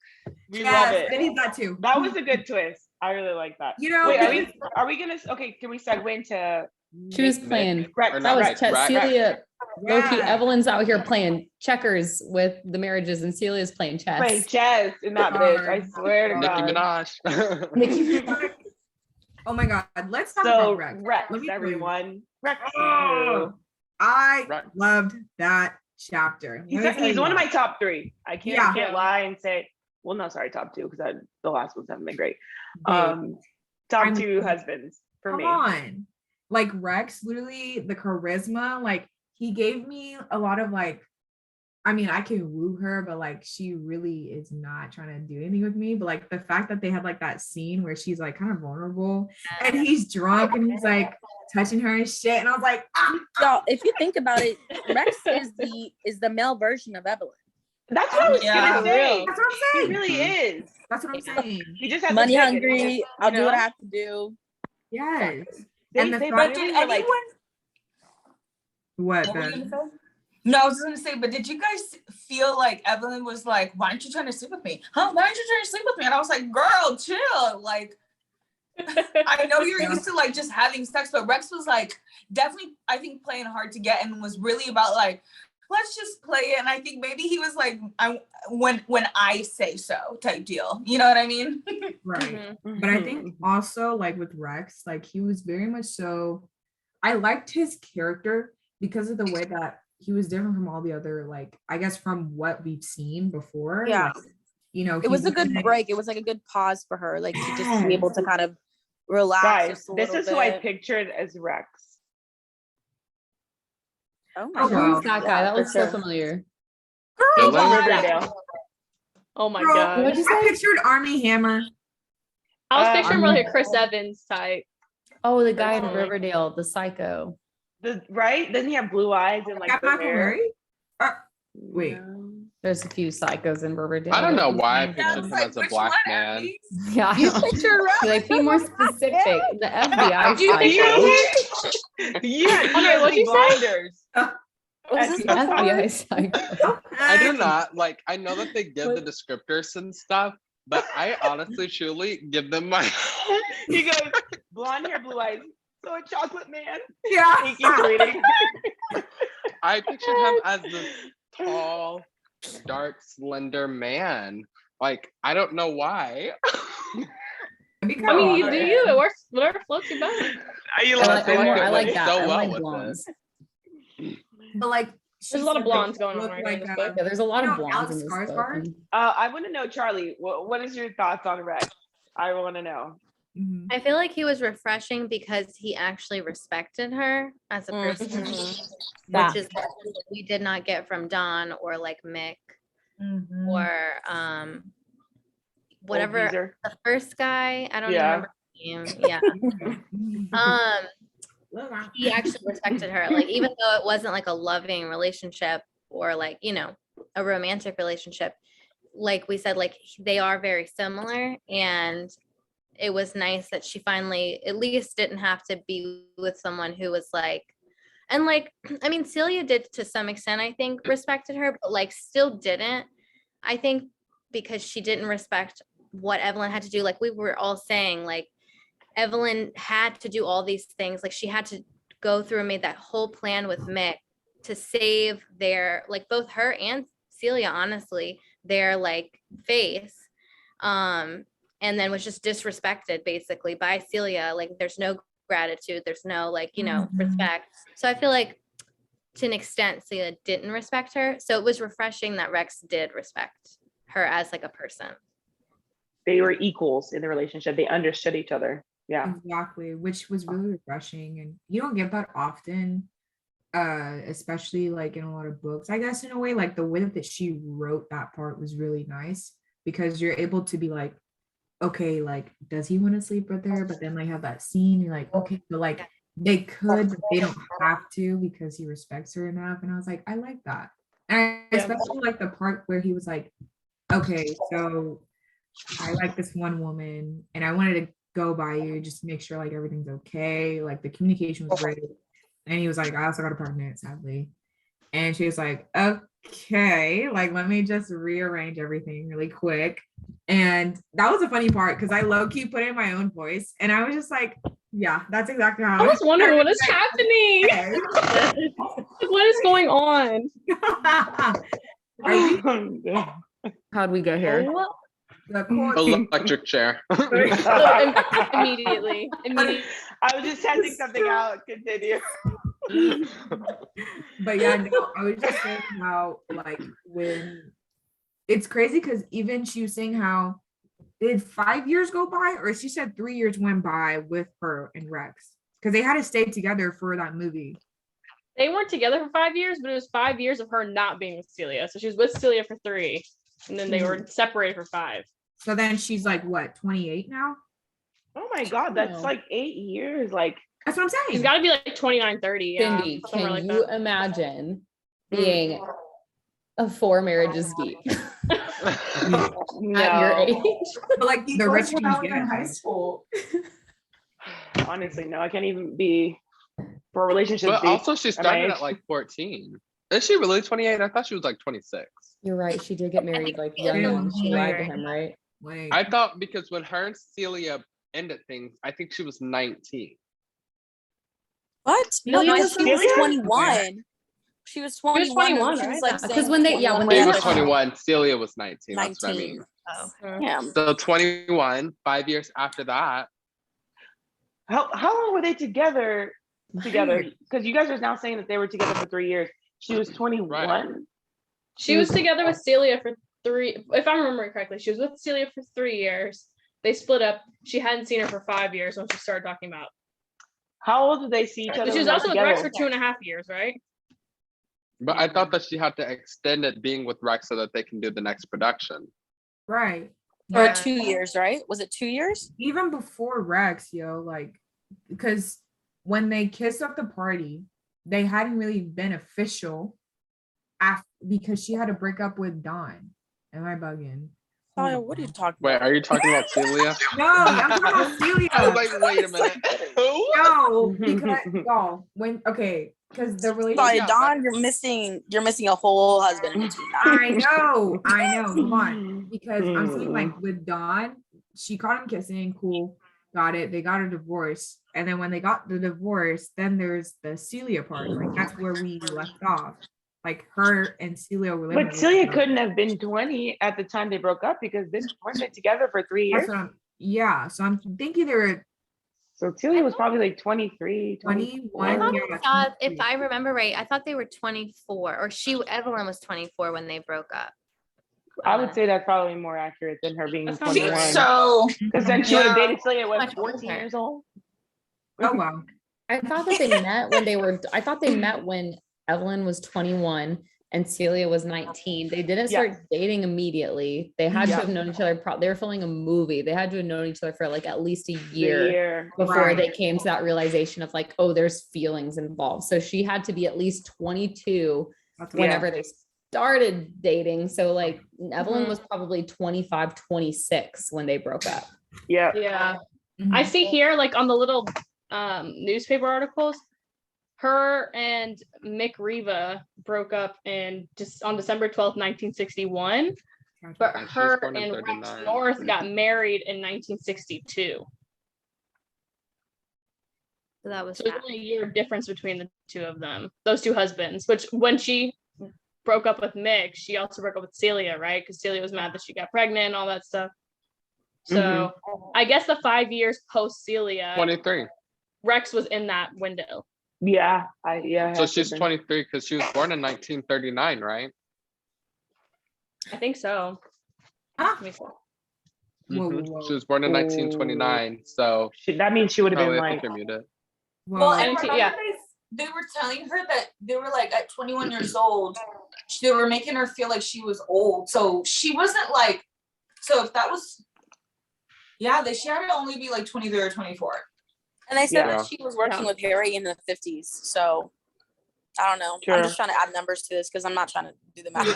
We love it. And he's that too. That was a good twist. I really like that. You know, wait, are we gonna? Okay, can we segue into? She was playing. Rex, that was Celia. Loki. Evelyn's out here playing checkers with the marriages, and Celia's playing chess. Playing chess in that bitch. I swear to God. Nicki Minaj. Oh my God. Let's talk about Rex. Rex, everyone. Rex. I loved that chapter. He's one of my top 3. I can't lie and say, well, no, sorry, top 2, because the last ones haven't been great. Top 2 husbands for me. Come on. Like, Rex, literally the charisma, like, he gave me a lot of like, I mean, I can woo her, but like, she really is not trying to do anything with me. But like, the fact that they had like that scene where she's like kind of vulnerable and he's drunk and he's like touching her and shit, and I was like, Y'all, if you think about it, Rex is the male version of Evelyn. That's what I was gonna say. That's what I'm saying. He really is. That's what I'm saying. He just has money hungry. I'll do what I have to do. Yes. And did anyone? What? No, I was just gonna say, but did you guys feel like Evelyn was like, "Why aren't you trying to sleep with me? Huh? Why aren't you trying to sleep with me?" And I was like, "Girl, chill." Like, I know you're used to like just having sex, but Rex was like definitely, I think, playing hard to get, and was really about like, let's just play it. And I think maybe he was like, when I say so type deal. You know what I mean? Right. But I think also like with Rex, like he was very much so, I liked his character because of the way that he was different from all the other, like, I guess from what we've seen before. Yeah. Like, you know, it was a good break. It was like a good pause for her, like to just be able to kind of relax. Guys, this is who I pictured as Rex. Oh my God. Who's that guy? That looks so familiar. Riverdale. Oh my God. I pictured Armie Hammer. I was picturing really a Chris Evans type. Oh, the guy in Riverdale, the psycho. Right? Doesn't he have blue eyes and like the hair? Wait. There's a few psychos in Riverdale. I don't know why I pictured him as a black man. Yeah, you picture like be more specific. The FBI. Do you think yeah, what'd you blinders. FBI psycho. I do not like. I know that they give the descriptors and stuff, but I honestly, truly give them my. He goes blonde hair, blue eyes. So a chocolate man. Yeah. He keeps reading. I pictured him as this tall, dark, slender man. Like, I don't know why. I mean, you do you. It works. Whatever floats your boat. I like that. So I well like with blondes. But like, There's a lot of blondes going on right like, in this book. Yeah, there's a lot of Alex blondes in this book. Skarsgård? I want to know, Charlie, what is your thoughts on Rex? I want to know. I feel like he was refreshing because he actually respected her as a person, which is what we did not get from Don or like Mick or whatever the first guy. I don't remember his name. Yeah. He actually respected her, like even though it wasn't like a loving relationship or like, you know, a romantic relationship. Like we said, like they are very similar, and it was nice that she finally at least didn't have to be with someone who was like, and like, I mean, Celia did to some extent, I think, respected her, but like still didn't, I think, because she didn't respect what Evelyn had to do. Like we were all saying, like Evelyn had to do all these things. Like she had to go through and made that whole plan with Mick to save their, like both her and Celia, honestly, their like face. And then was just disrespected basically by Celia. Like there's no gratitude, there's no like, you know, respect. So I feel like to an extent Celia didn't respect her. So it was refreshing that Rex did respect her as like a person. They were equals in the relationship. They understood each other. Yeah. Exactly, which was really refreshing. And you don't get that often, especially like in a lot of books, I guess, in a way. Like the way that she wrote that part was really nice, because you're able to be like, okay, like, does he want to sleep with her? But then like have that scene, you're like, okay, but like they could, but they don't have to because he respects her enough. And I was like, I like that. And especially like the part where he was like, okay, so I like this one woman and I wanted to go by you just to make sure like everything's okay. Like the communication was great. And he was like, I also got pregnant, sadly. And she was like, okay, like let me just rearrange everything really quick. And that was a funny part because I low-key put in my own voice and I was just like, yeah, that's exactly how I was wondering what is happening. What is going on? How'd we go here? Electric chair. Immediately. I was just testing something out. Continue. But yeah, no, I was just saying how like when it's crazy because even she was saying how did 5 years go by, or she said 3 years went by with her and Rex because they had to stay together for that movie. They weren't together for 5 years, but it was 5 years of her not being with Celia. So she was with Celia for 3, and then they were separated for 5. So then she's like what, 28 now? Oh my god, that's like 8 years. Like that's what I'm saying. She's got to be like 29, 30. Cindy, can like you imagine being a 4 marriages deep at your age? But like the rich in high school. Honestly, no, I can't even be for a relationship. But also she started at like 14. Is she really 28? I thought she was like 26. You're right. She did get married like young and she lied to him, right? I thought because when her and Celia ended things, I think she was 19. What? No, Celia she was 21. She was 21. She was 21, She was right? like Because when they He was 21, Celia was 19. That's what I mean. Oh, yeah. So 21, 5 years after that. How long were they together? Because you guys are now saying that they were together for 3 years. She was 21. Right. She was together with Celia for 3. If I remember correctly, she was with Celia for 3 years. They split up. She hadn't seen her for 5 years when she started talking about. How old did they see each other? She was also with Rex for 2.5 years, right? But I thought that she had to extend it being with Rex so that they can do the next production. Right. Or 2 years, right? Was it 2 years? Even before Rex, like, because when they kissed at the party, they hadn't really been official because she had to break up with Don. Am I bugging? Oh, what are you talking Wait, about? are you talking about Celia? No, I'm talking about Celia. I was like, wait a minute. No, because y'all, because the relationship. Sorry, Don, you're missing a whole husband in between. I know. Come on, because I'm saying like with Don, she caught him kissing. Cool, got it. They got a divorce, and then when they got the divorce, then there's the Celia part. Like that's where we left off. Like her and Celia were living. But Celia couldn't have been 20 at the time they broke up because weren't they together for 3 years? Yeah, so I'm thinking they were So Celia was probably like 23, 21. I thought, Yeah, if I remember right, I thought they were 24, or Evelyn was 24 when they broke up. I would say that's probably more accurate than her being That sounds 21. right. So Because then she would have Yeah. dated Celia at what, Much 14 older. years old? Oh wow. I thought that they met when I thought they met when Evelyn was 21 and Celia was 19. They didn't start dating immediately. They had to have known each other. They were filming a movie. They had to have known each other for like at least a year before they came to that realization of like, oh, there's feelings involved. So she had to be at least 22 whenever they started dating. So like Evelyn was probably 25, 26 when they broke up. Yeah. Yeah. I see here, like on the little newspaper articles, her and Mick Riva broke up just on December 12th, 1961. But And she was her born in and Rex 39. North got married in 1962. So that was So there's only a year difference between the two of them, those two husbands, which when she broke up with Mick, she also broke up with Celia, right? Because Celia was mad that she got pregnant and all that stuff. So I guess the 5 years post Celia, 23. Rex was in that window. Yeah. So she's 23 because she was born in 1939, right? I think so. Let me see. She was born in 1929, so that means she would have been probably, I like, think you're muted. Well, and remember yeah. they were telling her that they were like at 21 years old, they were making her feel like she was old. So she wasn't like, so if that was, she had to only be like 23 or 24. And they said that she was working with Harry in the 50s. So I don't know. I'm just trying to add numbers to this because I'm not trying to do the math.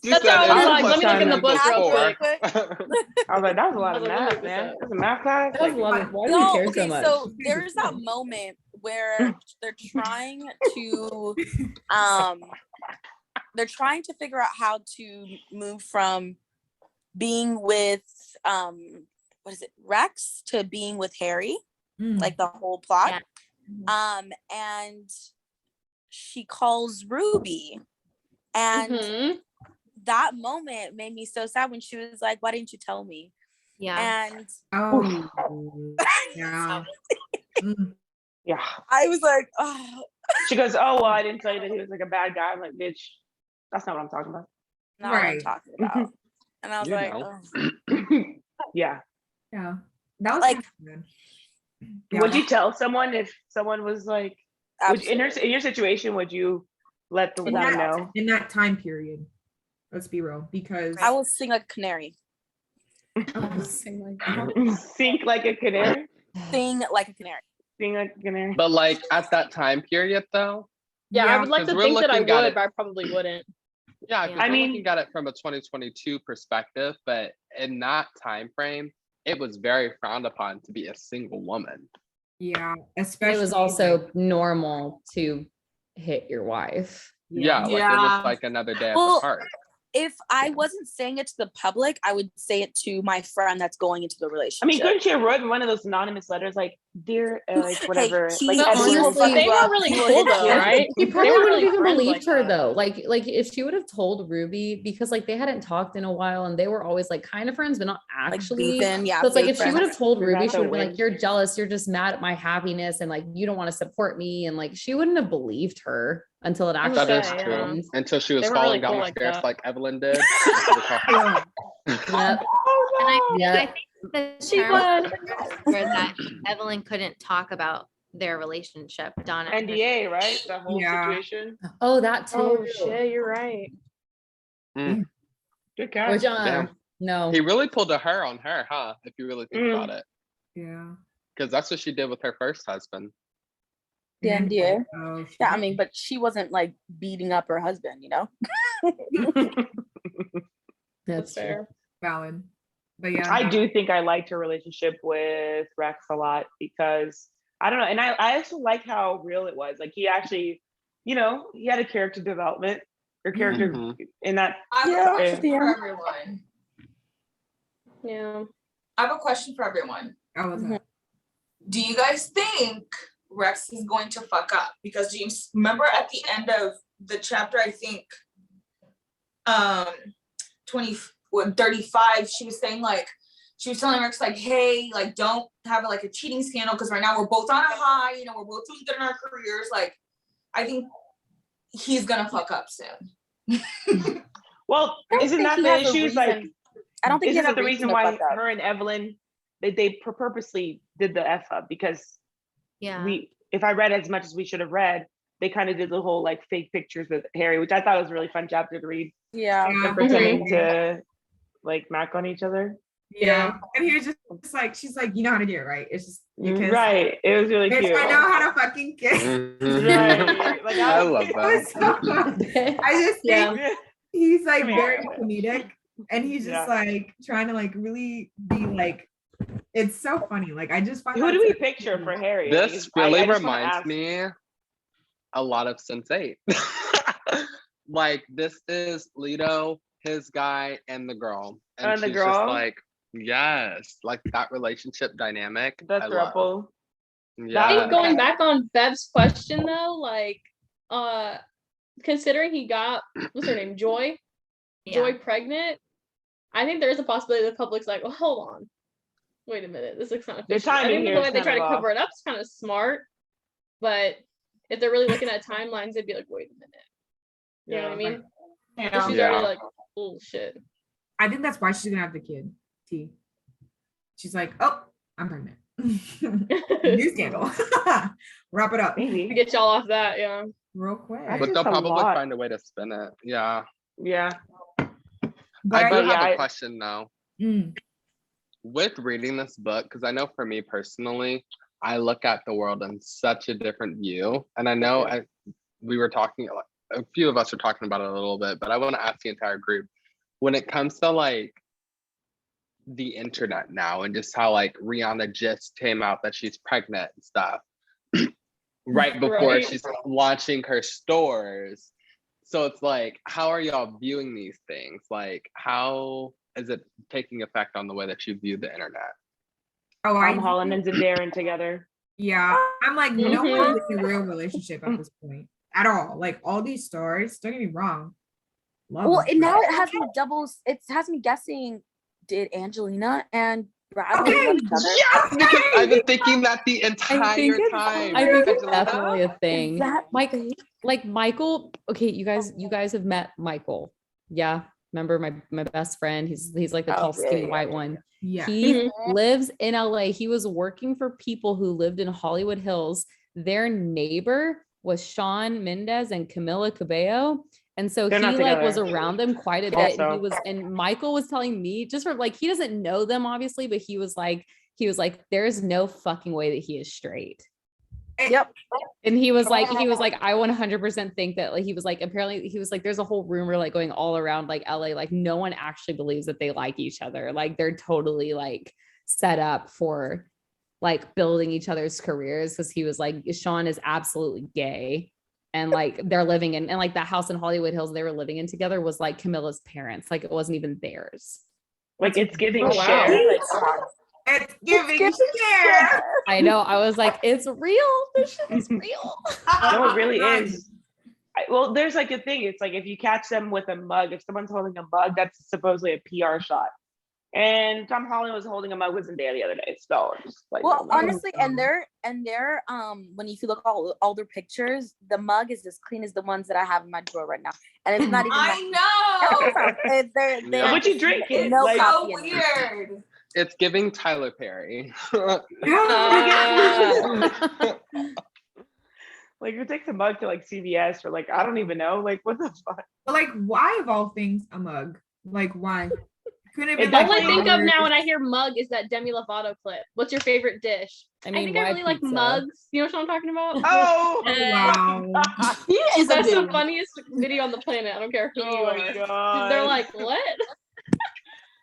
That's how I was like, let me look in the book real quick. I was like, that was a lot of math, man. That's a math class. That was a lot of, why do we care so much? So there's that moment where they're trying to figure out how to move from being with Rex to being with Harry, like the whole plot. And she calls Ruby, and that moment made me so sad when she was like, why didn't you tell me? And I was like, oh. She goes, oh well, I didn't tell you that he was like a bad guy. I'm like, bitch, that's not what I'm talking about. Not what I'm talking about. And I was yeah. That was like, would you tell someone if someone was like, in your situation, would you let the woman know? In that time period, let's be real, because I will sing like a canary. Sing like a canary. Sing like a canary. Sing like a canary. But like at that time period, though. Yeah, I would like to think that I would, but I probably wouldn't. Yeah, I mean, looking at it from a 2022 perspective, but in that time frame, it was very frowned upon to be a single woman. Yeah, especially it was also normal to hit your wife. Yeah, like it was like another day at the park. If I wasn't saying it to the public, I would say it to my friend that's going into the relationship. I mean, couldn't you have written one of those anonymous letters like, dear, like whatever? Hey, like, honestly, they were really cool though, right? He probably wouldn't really even friends believed like her that. though. Like if she would have told Ruby, because like they hadn't talked in a while and they were always like kind of friends, but not actually. Like so it's like if she would have told Ruby, That's she a would have been win. like, you're jealous, you're just mad at my happiness, and like you don't want to support me, and like she wouldn't have believed her until it actually That is Okay, true. yeah. Until she was They were falling really down cool the like stairs that. like Evelyn did. Yep. And I think the term were that Evelyn couldn't talk about their relationship. Donna. NDA, right? The whole situation. Oh, that too. Oh shit, you're right. Mm. Good guy. Which Damn. no. He really pulled a her on her, huh? If you really think about it. Yeah. Because that's what she did with her first husband. The NDA. Oh, Yeah, I mean, but she wasn't like beating up her husband, you know? That's fair. Valid. But yeah, I do think I liked her relationship with Rex a lot because I don't know, and I also like how real it was. Like he actually, you know, he had a character development or character in that. I have a question for everyone. Yeah. I have a question for everyone. I was Do you guys think Rex is going to fuck up? Because do you remember at the end of the chapter, I think 20, 35, she was saying like, she was telling Rex like, hey, like don't have like a cheating scandal because right now we're both on a high, you know, we're both doing good in our careers. Like, I think he's gonna fuck up soon. Well, isn't that the issue? Like, I don't think isn't that the reason reason why her and Evelyn they purposely did the F up? Because if I read as much as we should have read, they kind of did the whole like fake pictures with Harry, which I thought was a really fun chapter to read. Yeah. Them pretending to like mac on each other. Yeah. And he was just like, she's like, you know how to do it, right? It's just because right. It was really cute. I know how to fucking kiss. Right. Like I love that. I just think he's like very comedic, and he's just like trying to like really be like, it's so funny. Like I just find who do we picture for Harry? This really reminds me a lot of Sense8. Like this is Leto, his guy, and the girl, and she's just like, yes, like that relationship dynamic. That's throuple. Yeah. I think going back on Bev's question though, like considering he got what's her name, Joy pregnant, I think there is a possibility the public's like, well, hold on, wait a minute, this looks kind of fishy. I think the way they try to cover it up is kind of smart, but if they're really looking at timelines, they'd be like, wait a minute, you know what I mean? Yeah. She's already like, oh shit. I think that's why she's gonna have the kid. T. She's like, oh, I'm pregnant. New scandal. Wrap it up. To get y'all off that, real quick. But they'll probably find a way to spin it. Yeah. But I do have a question though. With reading this book, because I know for me personally, I look at the world in such a different view, and I know we were talking, a few of us are talking about it a little bit, but I want to ask the entire group, when it comes to like the internet now and just how like Rihanna just came out that she's pregnant and stuff right before she's launching her stores. So it's like, how are y'all viewing these things? Like, how is it taking effect on the way that you view the internet? Tom Holland and Zendaya together. Yeah, I'm like, no one is in a real relationship at this point at all. Like all these stars, don't get me wrong. And now it has me it has me guessing, did Angelina and Brad love each other? Yes, because I've been thinking that the entire time. I think it's definitely a thing. Michael. Okay, you guys have met Michael. Yeah, remember my best friend? He's like the tall, skinny white one. Yeah. He lives in LA. He was working for people who lived in Hollywood Hills. Their neighbor was Shawn Mendes and Camila Cabello. And so he like was around them quite a bit. And Michael was telling me, just for like, he doesn't know them obviously, but he was like, there's no fucking way that he is straight. Yep. And he was like, I 100% think that, like, he was like, apparently he was like, there's a whole rumor like going all around like LA, like no one actually believes that they like each other. Like they're totally like set up for like building each other's careers. Because he was like, Shawn is absolutely gay. And like they're living in, and like that house in Hollywood Hills they were living in together was like Camilla's parents. Like it wasn't even theirs. Like it's giving share. It's giving share. I know. I was like, it's real. This shit is real. No, it really is. Well, there's like a thing. It's like if you catch them with a mug, if someone's holding a mug, that's supposedly a PR shot. And Tom Holland was holding a mug with Zendaya the other day. So just like, honestly, and they're when if you look all their pictures, the mug is as clean as the ones that I have in my drawer right now, and it's not even. I know. They're what you drinking? No, like, so weird. It's giving Tyler Perry. Like you take the mug to like CVS or like I don't even know, like what the fuck. But like, why of all things a mug? Like why? All I think of now when I hear mug is that Demi Lovato clip. What's your favorite dish? I think I really like mugs. You know what I'm talking about? Oh, wow. That's the funniest video on the planet. I don't care who you are. God. They're like, what?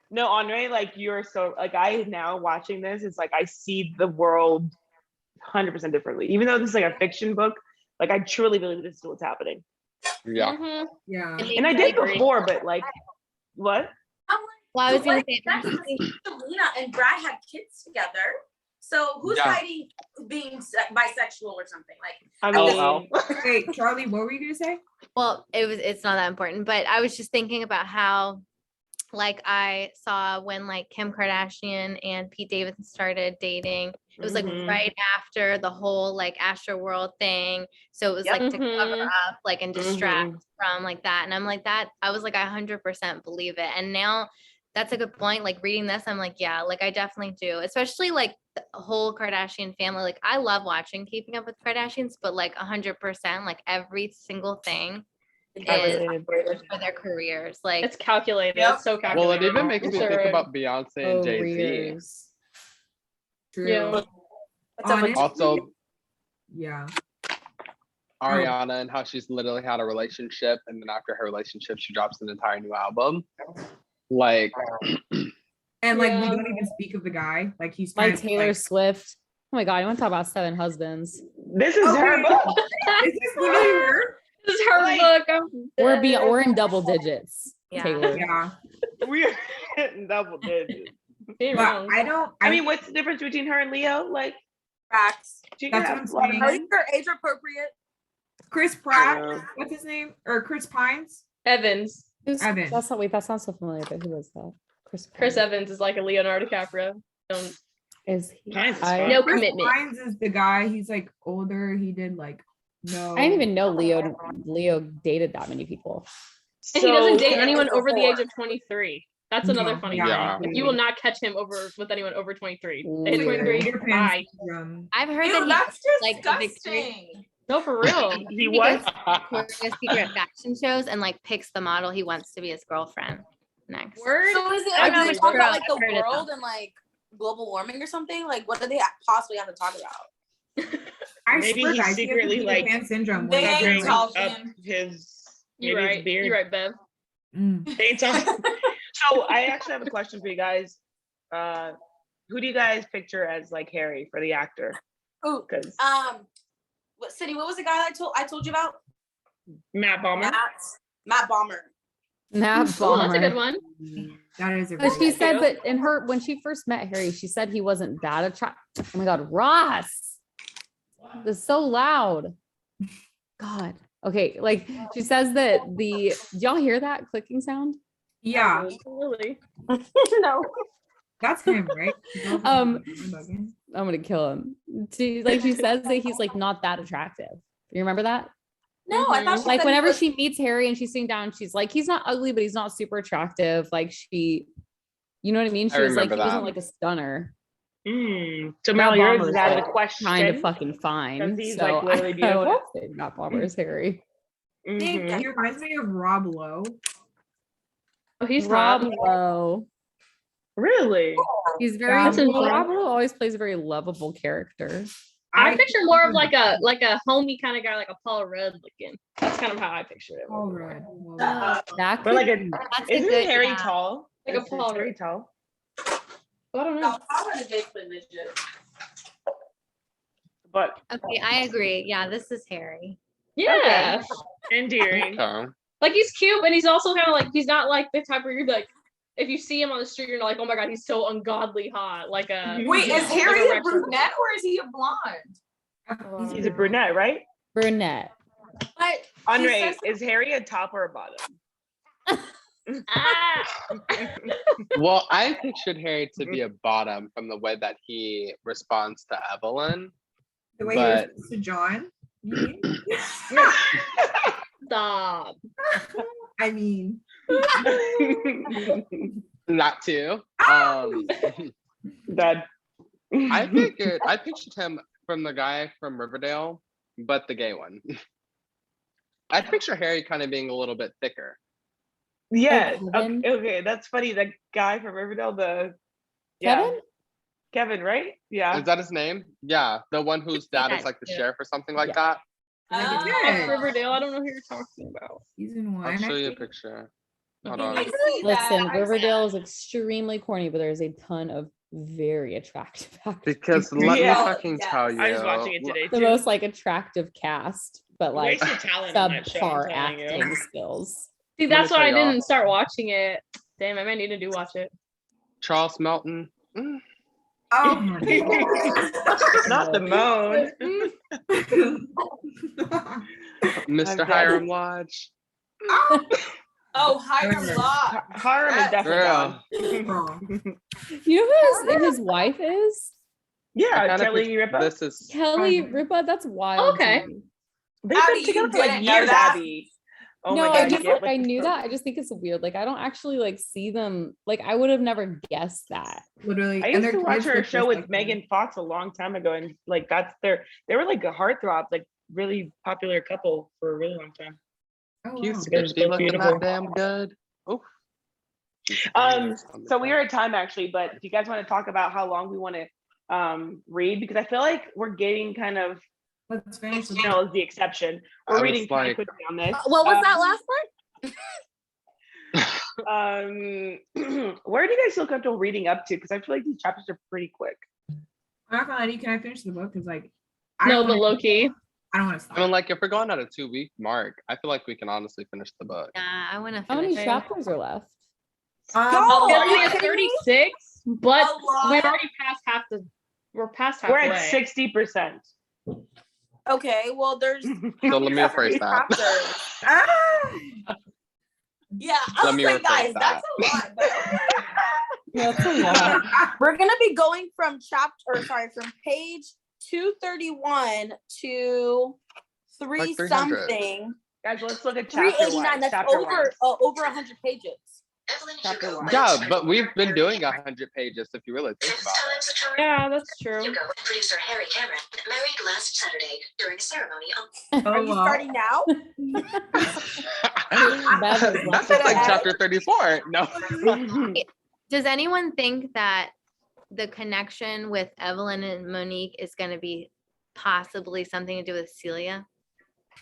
No, Andre, like you're so like I now watching this, it's like I see the world 100% differently. Even though this is like a fiction book, like I truly believe this is what's happening. Yeah. Mm-hmm. Yeah. And I did before, but like what? Well, I was gonna say Selena and Brad had kids together. So who's hiding being bisexual or something? Like I mean, Wait, Charlie, what were you gonna say? well, it's not that important, but I was just thinking about how like I saw when like Kim Kardashian and Pete Davidson started dating. It was like right after the whole like Astro World thing. So it was like to cover up like and distract from like that. And I'm like that, I was like, I 100% believe it. And now that's a good point. Like reading this, I'm like, yeah, like I definitely do. Especially like the whole Kardashian family. Like I love watching Keeping Up with Kardashians, but like 100%, like every single thing is for their careers. Like it's calculated. It's so calculated. Well, it even makes me think about Beyonce and Jay-Z. True. Yeah. Also, yeah. Ariana and how she's literally had a relationship, and then after her relationship, she drops an entire new album. Like, and like we don't even speak of the guy. Like he's like Taylor Swift. Oh my god, I want to talk about 7 Husbands. This is her book. Is this literally her? This is her book. We're in double digits. Yeah. Taylor. Yeah. We're in double digits. But I mean, what's the difference between her and Leo? Like, facts. That's what I'm saying. Are you age appropriate? Chris Pratt. What's his name? Or Chris Pines? Evans. Evans. That sounds so familiar, but who was that? Chris Evans is like a Leonardo DiCaprio. Is he? No commitment. Pines is the guy. He's like older. He did like no. I didn't even know Leo dated that many people. And he doesn't date anyone over the age of 23. That's another funny thing. Yeah. Like, you will not catch him with anyone over 23. Age 23, bye. I've heard Ew, that that's he like disgusting. No, for real. He what? Victoria's Secret fashion shows and like picks the model he wants to be his girlfriend next. Word? So is it I like know they it's talk true. about like the I've heard it, world and like global warming or something? Like what do they possibly have to talk about? Maybe swear, he's guys, he has secretly Peter like Pan syndrome. They ain't covering up talking. his You're maybe his right. beard. You're right, Bev. They ain't talking. So I actually have a question for you guys. Who do you guys picture as like Harry for the actor? Ooh, Because what city? What was the guy I told you about? Matt Bomer. Matt Bomer. Matt Oh, Bomer. that's a good one. That is a But she really said that when she first met Harry, she said he wasn't that attractive. Oh my god, Ross. This is so loud. God. Okay, like she says that did y'all hear that clicking sound? yeah. Absolutely. No. That's him, right? I'm gonna kill him. She says that he's like not that attractive. You remember that? No, I thought she Like said whenever she meets Harry and she's sitting down, she's like, he's not ugly, but he's not super attractive. Like you know what I mean? She was like, he wasn't like a stunner. So Mel, yours is out of the question. Kind of fucking fine. He's So like really I beautiful. would say Matt Bomer's Harry. He reminds me of Rob Lowe. Oh, he's Rob hot. Lowe. Really? He's very Rob Lowe always plays a very lovable character. I picture more of like a homie kind of guy, like a Paul Rudd looking. That's kind of how I picture it. All right. That But like could- isn't Harry tall? Like a Is Paul Harry Rudd. tall? I don't know. But Okay, I agree. Yeah, this is Harry. Yeah. endearing. Okay. Like he's cute, and he's also kind of like he's not like the type where you're like, if you see him on the street, you're like, oh my god, he's so ungodly hot. Like a Wait, you is know, Harry like a brunette or is he a blonde? He's a brunette, right? brunette. But Andre, is Harry a top or a bottom? Well, I pictured Harry to be a bottom from the way that he responds to Evelyn. The way But- he responds to John. You mean? Stop. I mean, That too. That I pictured him from the guy from Riverdale, but the gay one. I picture Harry kind of being a little bit thicker. yeah. Kevin? Okay, that's funny. The guy from Riverdale, Kevin, right? Yeah. Is that his name? Yeah, the one whose dad is like the sheriff or something like that. Yeah. Riverdale. I don't know who you're talking about. season 1. I'll show you a picture. Hold on. Listen, Riverdale is extremely corny, but there's a ton of very attractive actors. Because let me Yeah. fucking tell you. I was watching it today The too. most like attractive cast, but like Wasted talent on that show, I'm subpar telling you. acting skills. See, Let me that's why I tell y'all. didn't start watching it. Damn, I might need to do watch it. Charles Melton. Oh my God. Not the moan. Mr. I'm Hiram Lodge. Oh, Hiram Law. Hiram is definitely gone. You know who his wife is? Yeah, Kelly Ripa. This is Kelly Ripa. That's wild. Okay. They've Abby, been together you for like didn't know years, that? Abby. Oh No, my I God, just yeah, like I knew that. I just think it's weird. Like I don't actually like see them. Like I would have never guessed that. Literally. I and used their to watch kids her look show just with like them. Megan Fox a long time ago, and like they were like a heartthrob, like really popular couple for a really long time. Oh, cute. wow. They're She looking beautiful. that damn good. Oh. So we are at time actually, but do you guys want to talk about how long we want to read? Because I feel like we're getting kind of, Let's finish the is the exception. We're I reading was kind of like- quickly on this. What was that last part? Where do you guys feel comfortable reading up to? Because I feel like these chapters are pretty quick. I'm not gonna lie to you. Can I finish the book? Because like, No, but low key. I don't want to stop. I mean, like, if we're going at a 2-week mark, I feel like we can honestly finish the book. Nah, I want to How many finish it. chapters are left? Y'all, We're are you at kidding me? 36, but A lot. we've already passed half the. We're past We're halfway. at 60%. Okay, well, there's. So let me rephrase that. Ah! Yeah, I Let was me like, guys, rephrase that's a lot. But That's a lot. We're gonna be going from from page 231 to Like 300. something. Guys, let's look at chapter 389. one. That's Chapter over one. over 100 pages. Evelyn Chapter Hugo one. went Yeah, to but we've been Harry doing Cameron. 100 pages if you really think Since about it. times of time, Yeah, that's true. Hugo and producer Harry Cameron married last Saturday during a ceremony on Are you wow. starting now? That sounds like chapter 34. No. Does anyone think that the connection with Evelyn and Monique is going to be possibly something to do with Celia?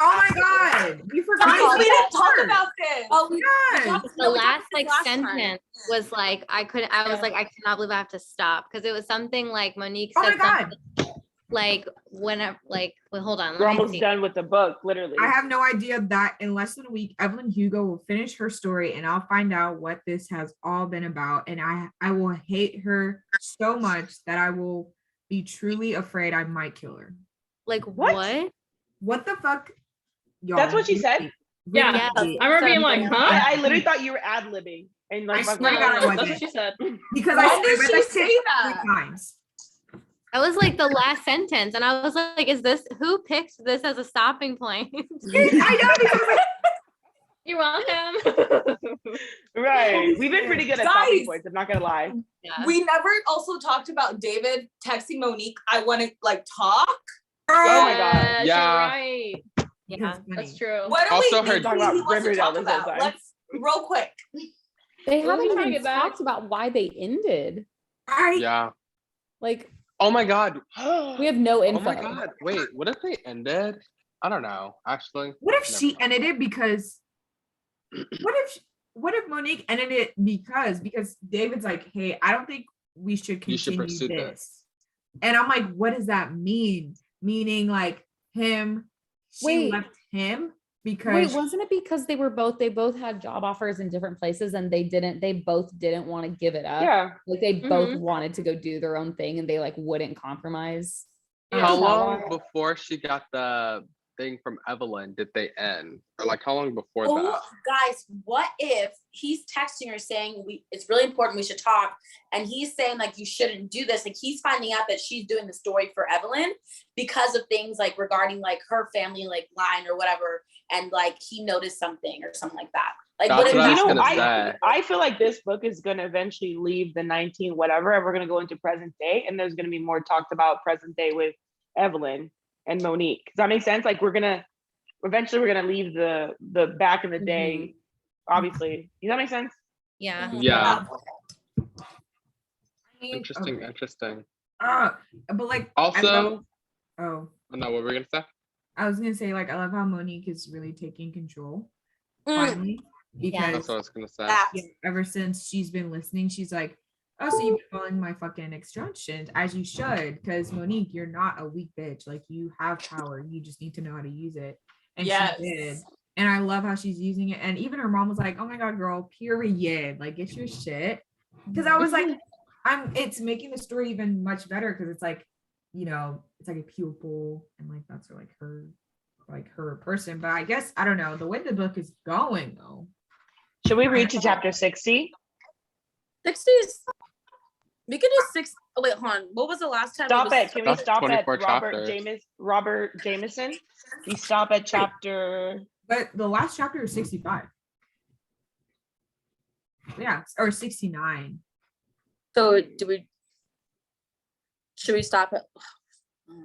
Oh my God! You forgot. guys, we didn't talk part. about this. Oh, we Yes. talked- The no, we last talked like last time. sentence was like I was like I cannot believe I have to stop because it was something like Monique Oh said my God! something like whenever like well, hold on, We're let me almost see. done with the book, literally. I have no idea that in less than a week, Evelyn Hugo will finish her story, and I'll find out what this has all been about. And I will hate her so much that I will be truly afraid I might kill her. Like What? what? What the fuck, y'all? That's what she said? Yeah. Yeah. I remember being like, huh? I literally thought you were ad-libbing. And like, I my swear to brain God, I was like, That's wasn't. what she said. Because When I did read she that say shit that? 3 times. That was like the last sentence, and I was like, "Is this who picked this as a stopping point?" I know because I was like, You're welcome. right. We've been pretty good at stopping Guys. points, I'm not gonna lie. Yeah. We never also talked about David texting Monique, I want to like talk. Oh my God. Yes, Yeah. You're right. Yeah. That's That's funny. true. What do Also we her- think Talk he about wants to Riverdale talk this whole about? time. Let's real quick. They Well, we haven't try to even get back. talked about why they ended. Yeah. Like Oh my God. we have no info. Oh my God. Wait, what if they ended? I don't know, actually. What if she Never mind. ended it because? What if Monique ended it because David's like, hey, I don't think we should You should continue pursue this. And I'm like, what does that mean? Meaning like she Wait. left him because Wait, wasn't it because they both had job offers in different places and they both didn't want to give it up? Yeah. Like they both Mhm. wanted to go do their own thing and they like wouldn't compromise. How Yeah. long before she got the thing from Evelyn did they end? Or like how long before Oh, that? guys, what if he's texting her saying it's really important we should talk, and he's saying like you shouldn't do this, like he's finding out that she's doing the story for Evelyn because of things like regarding like her family like line or whatever, and like he noticed something or something like that. Like That's what if what I was that's gonna what- say. I feel like this book is gonna eventually leave the 19 whatever, and we're gonna go into present day, and there's gonna be more talked about present day with Evelyn and Monique. Does that make sense? Like we're gonna leave the back in the day, obviously. Does that make sense? Yeah. Yeah. Okay. Interesting. but like Also, oh, no, what were we gonna say? I was gonna say like I love how Monique is really taking control Mm, finally because That's what I was gonna say. that. yeah, ever since she's been listening, she's like, oh, so you've been following my fucking instructions as you should, because Monique, you're not a weak bitch. Like you have power. You just need to know how to use it. And Yes. she did. And I love how she's using it. And even her mom was like, oh my God, girl, period. Like get your shit. Because I was like, it's making the story even much better because it's like, you know, it's like a pupil and like that's her person. But I guess I don't know the way the book is going though. Should we read to chapter 60? 60s. We could do 6. Oh, wait, hold on. What was the last time? Stop it. Can we That's stop at 24 Robert Jameson? We stop at chapter. But the last chapter is 65. Yeah, or 69. So should we stop it?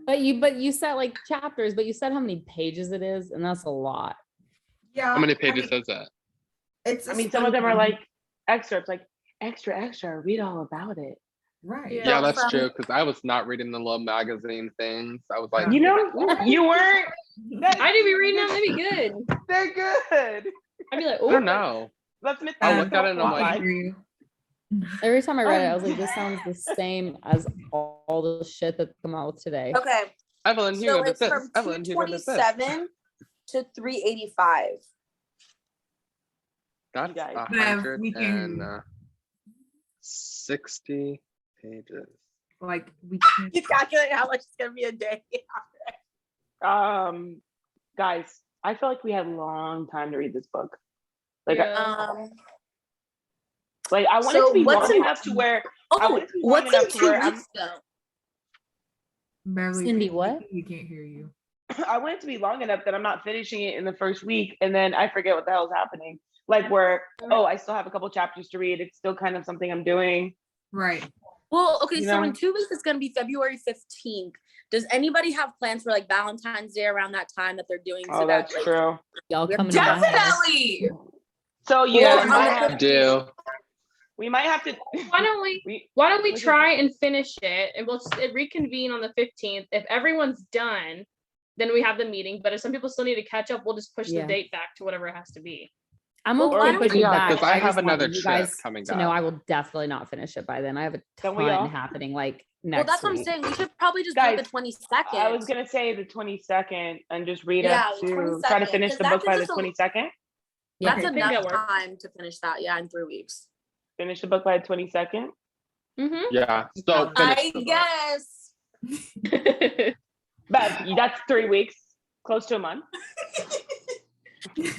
But you said like chapters, but you said how many pages it is, and that's a lot. Yeah. How many pages is it? It's. Some of them are like excerpts, like extra. Read all about it. Right. Yeah, that's true. Because I was not reading the little magazine things. I was like, you weren't. I'd be reading them. They'd be good. They're good. I'd be like, I oh, don't know. Let's admit I that. look at it and I'm like, Every time I read it, I was like, this sounds the same as all the shit that come out with today. Okay. Evelyn, So Hugo did it's this. from Evelyn, Hugo did this. 227 to 385. That's guys. 160 pages. Like we can't. You calculate how much it's gonna be a day. Guys, I feel like we had a long time to read this book. Like, yeah. like I want it So to be what's long in- enough to where I Oh, want it to be long what's in enough to 2 where weeks though? Barely. Cindy, what? We can't hear you. I want it to be long enough that I'm not finishing it in the first week and then I forget what the hell's happening. Like where, I still have a couple chapters to read. It's still kind of something I'm doing. Right. Well, okay, You so know? in 2 weeks it's gonna be February 15th. Does anybody have plans for like Valentine's Day around that time that they're doing? Oh, that's true. Y'all coming to my house. Definitely. So Yeah, we I'm might gonna have, Do. we might have to. Why don't we try and finish it, and we'll just reconvene on the 15th. If everyone's done, then we have the meeting. But if some people still need to catch up, we'll just push the date back to whatever it has to be. I'm Well, why okay don't we- pushing back. because I have just want another you trip guys coming to know up. I will definitely not finish it by then. I have a Don't we all? ton happening like Well, next that's what I'm week. saying. We should probably just Guys, do the 22nd. I was gonna say the 22nd and just read Yeah, up the to 22nd, try to finish 'cause the that book by the gives us a- 22nd. Yeah. That's I think that enough works. time to finish that. Yeah, in 3 weeks. Finish the book by the 22nd. Mm-hmm. Yeah. So I finish the book. guess. But that's 3 weeks, close to a month.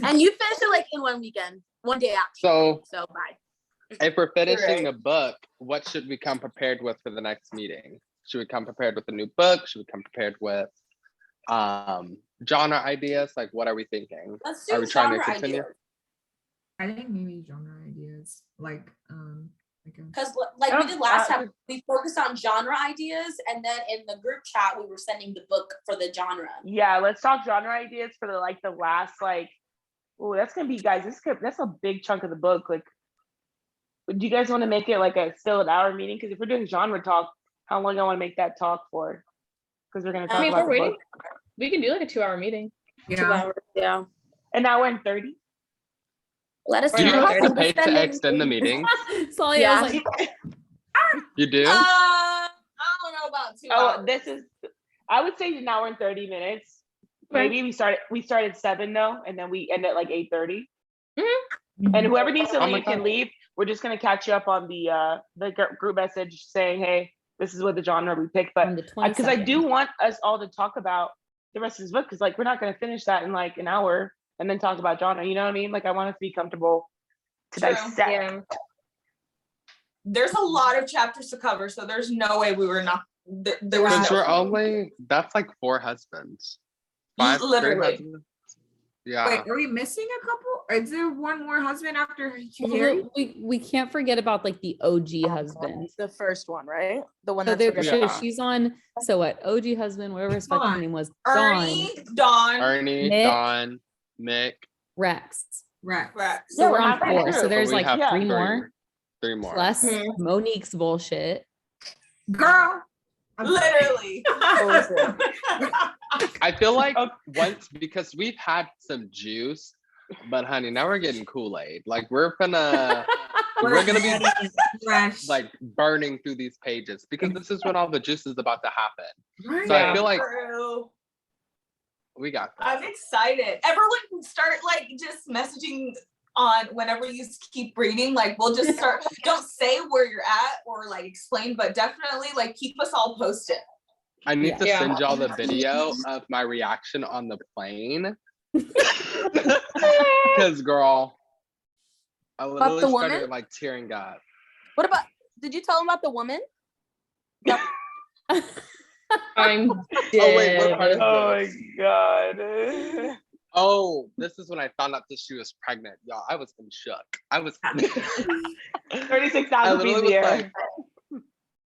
And you finish it like in 1 weekend, 1 day actually. So So bye. if we're finishing Right. the book, what should we come prepared with for the next meeting? Should we come prepared with a new book? Should we come prepared with genre ideas? Like, what are we thinking? Let's Are do we trying to genre continue? ideas. I think maybe genre ideas like Because like we did last time, we focused on genre ideas, and then in the group chat we were sending the book for the genre. Yeah, let's talk genre ideas for the last that's gonna be, guys. That's a big chunk of the book. Like, do you guys want to make it like still an hour meeting? Because if we're doing genre talk, how long do I want to make that talk for? Because we're gonna talk about the book. We can do like a 2-hour meeting. 2 hours, yeah. An hour and 30. Let us Do you know. have to pay to extend the meeting? So Yeah. I was like, You do? I don't know about 2 hours. I would say an hour and 30 minutes. Maybe we start at 7 though, and then we end at like 8:30. And whoever needs to Oh my leave can God. leave. We're just gonna catch you up on the group message saying, hey, this is what the genre we picked. But on the because I 22nd. do want us all to talk about the rest of this book, because like we're not gonna finish that in like an hour and then talk about genre. You know what I mean? Like I want us to be comfortable to True. dissect. Yeah. There's a lot of chapters to cover, so there's no way we were not. There was Because no. we're only, that's like 4 husbands. 5, 3 Literally. husbands. Yeah. wait, are we missing a couple? Is there one more husband after Well, Harry? we can't forget about like the OG husband. The first one, right? The one So that's there, forgotten. Yeah. she's on. So what? OG husband, whatever his Hold fucking on. name was. Ernie, Dawn, Dawn, Ernie, Nick. Don, Mick. Rex. Right. Rex. So Yeah, we're we're on halfway 4. through. So there's we like have 3 more 3 more. plus Mhm. Monique's bullshit. Girl. Literally. I feel like once, because we've had some juice, but honey, now we're getting Kool-Aid. Like we're gonna be fresh. like burning through these pages because this is when all the juice is about to happen. Right. So I feel like True. we got that. I'm excited. Everyone start like just messaging on whenever you keep reading. Like we'll just start. Don't say where you're at or like explain, but definitely like keep us all posted. I need to Yeah. send y'all the video of my reaction on the plane. Because girl, I About literally the started woman? like tearing up. What about? Did you tell him about the woman? I'm Oh wait, what part dead. is Oh my this? god. Oh, this is when I found out that she was pregnant, y'all. I was in shock. I was. I 36,000 feet in literally the was air. like,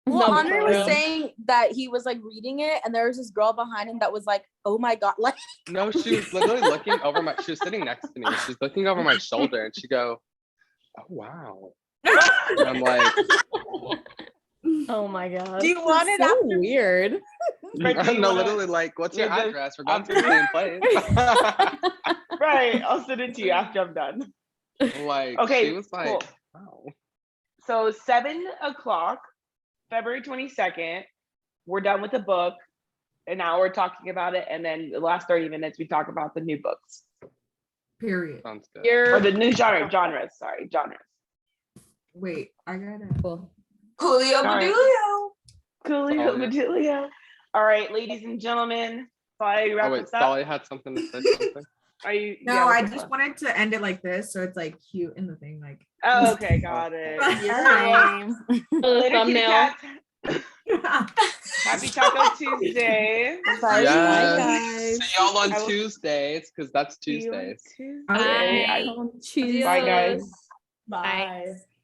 Well, No, Andre for was real. saying that he was like reading it, and there was this girl behind him that was like, "Oh my god!" Like, no, she was literally looking over my. She was sitting next to me. She's looking over my shoulder, and she go, "Oh wow." And I'm like, Oh my god. Do you want it so after? weird. Right, do you no, wanna- literally like, what's your Yeah, the- address? We're going to the same place. Right, I'll send it to you after I'm done. Like, Okay, she was like, cool. wow. So 7 o'clock, February 22nd, we're done with the book. An hour talking about it, and then the last 30 minutes we talk about the new books. Period. Sounds good. Or the new genres. Wait, I gotta. Cool. Julio All right. Badulio. Coolio, Solid. Bedelia. All right, ladies and gentlemen, so I wrap Oh wait, this up. Solly had something to say something. Are you? No, yeah, I what's just up? wanted to end it like this, so it's like cute in the thing, like. Oh, okay, got it. The Later, kitty thumbnail. cats. Happy Taco Tuesday. Bye. Yes. See y'all on I will- Tuesdays, because that's See you on Tuesdays. Tuesday. Bye. Bye, guys. Bye, guys. Bye.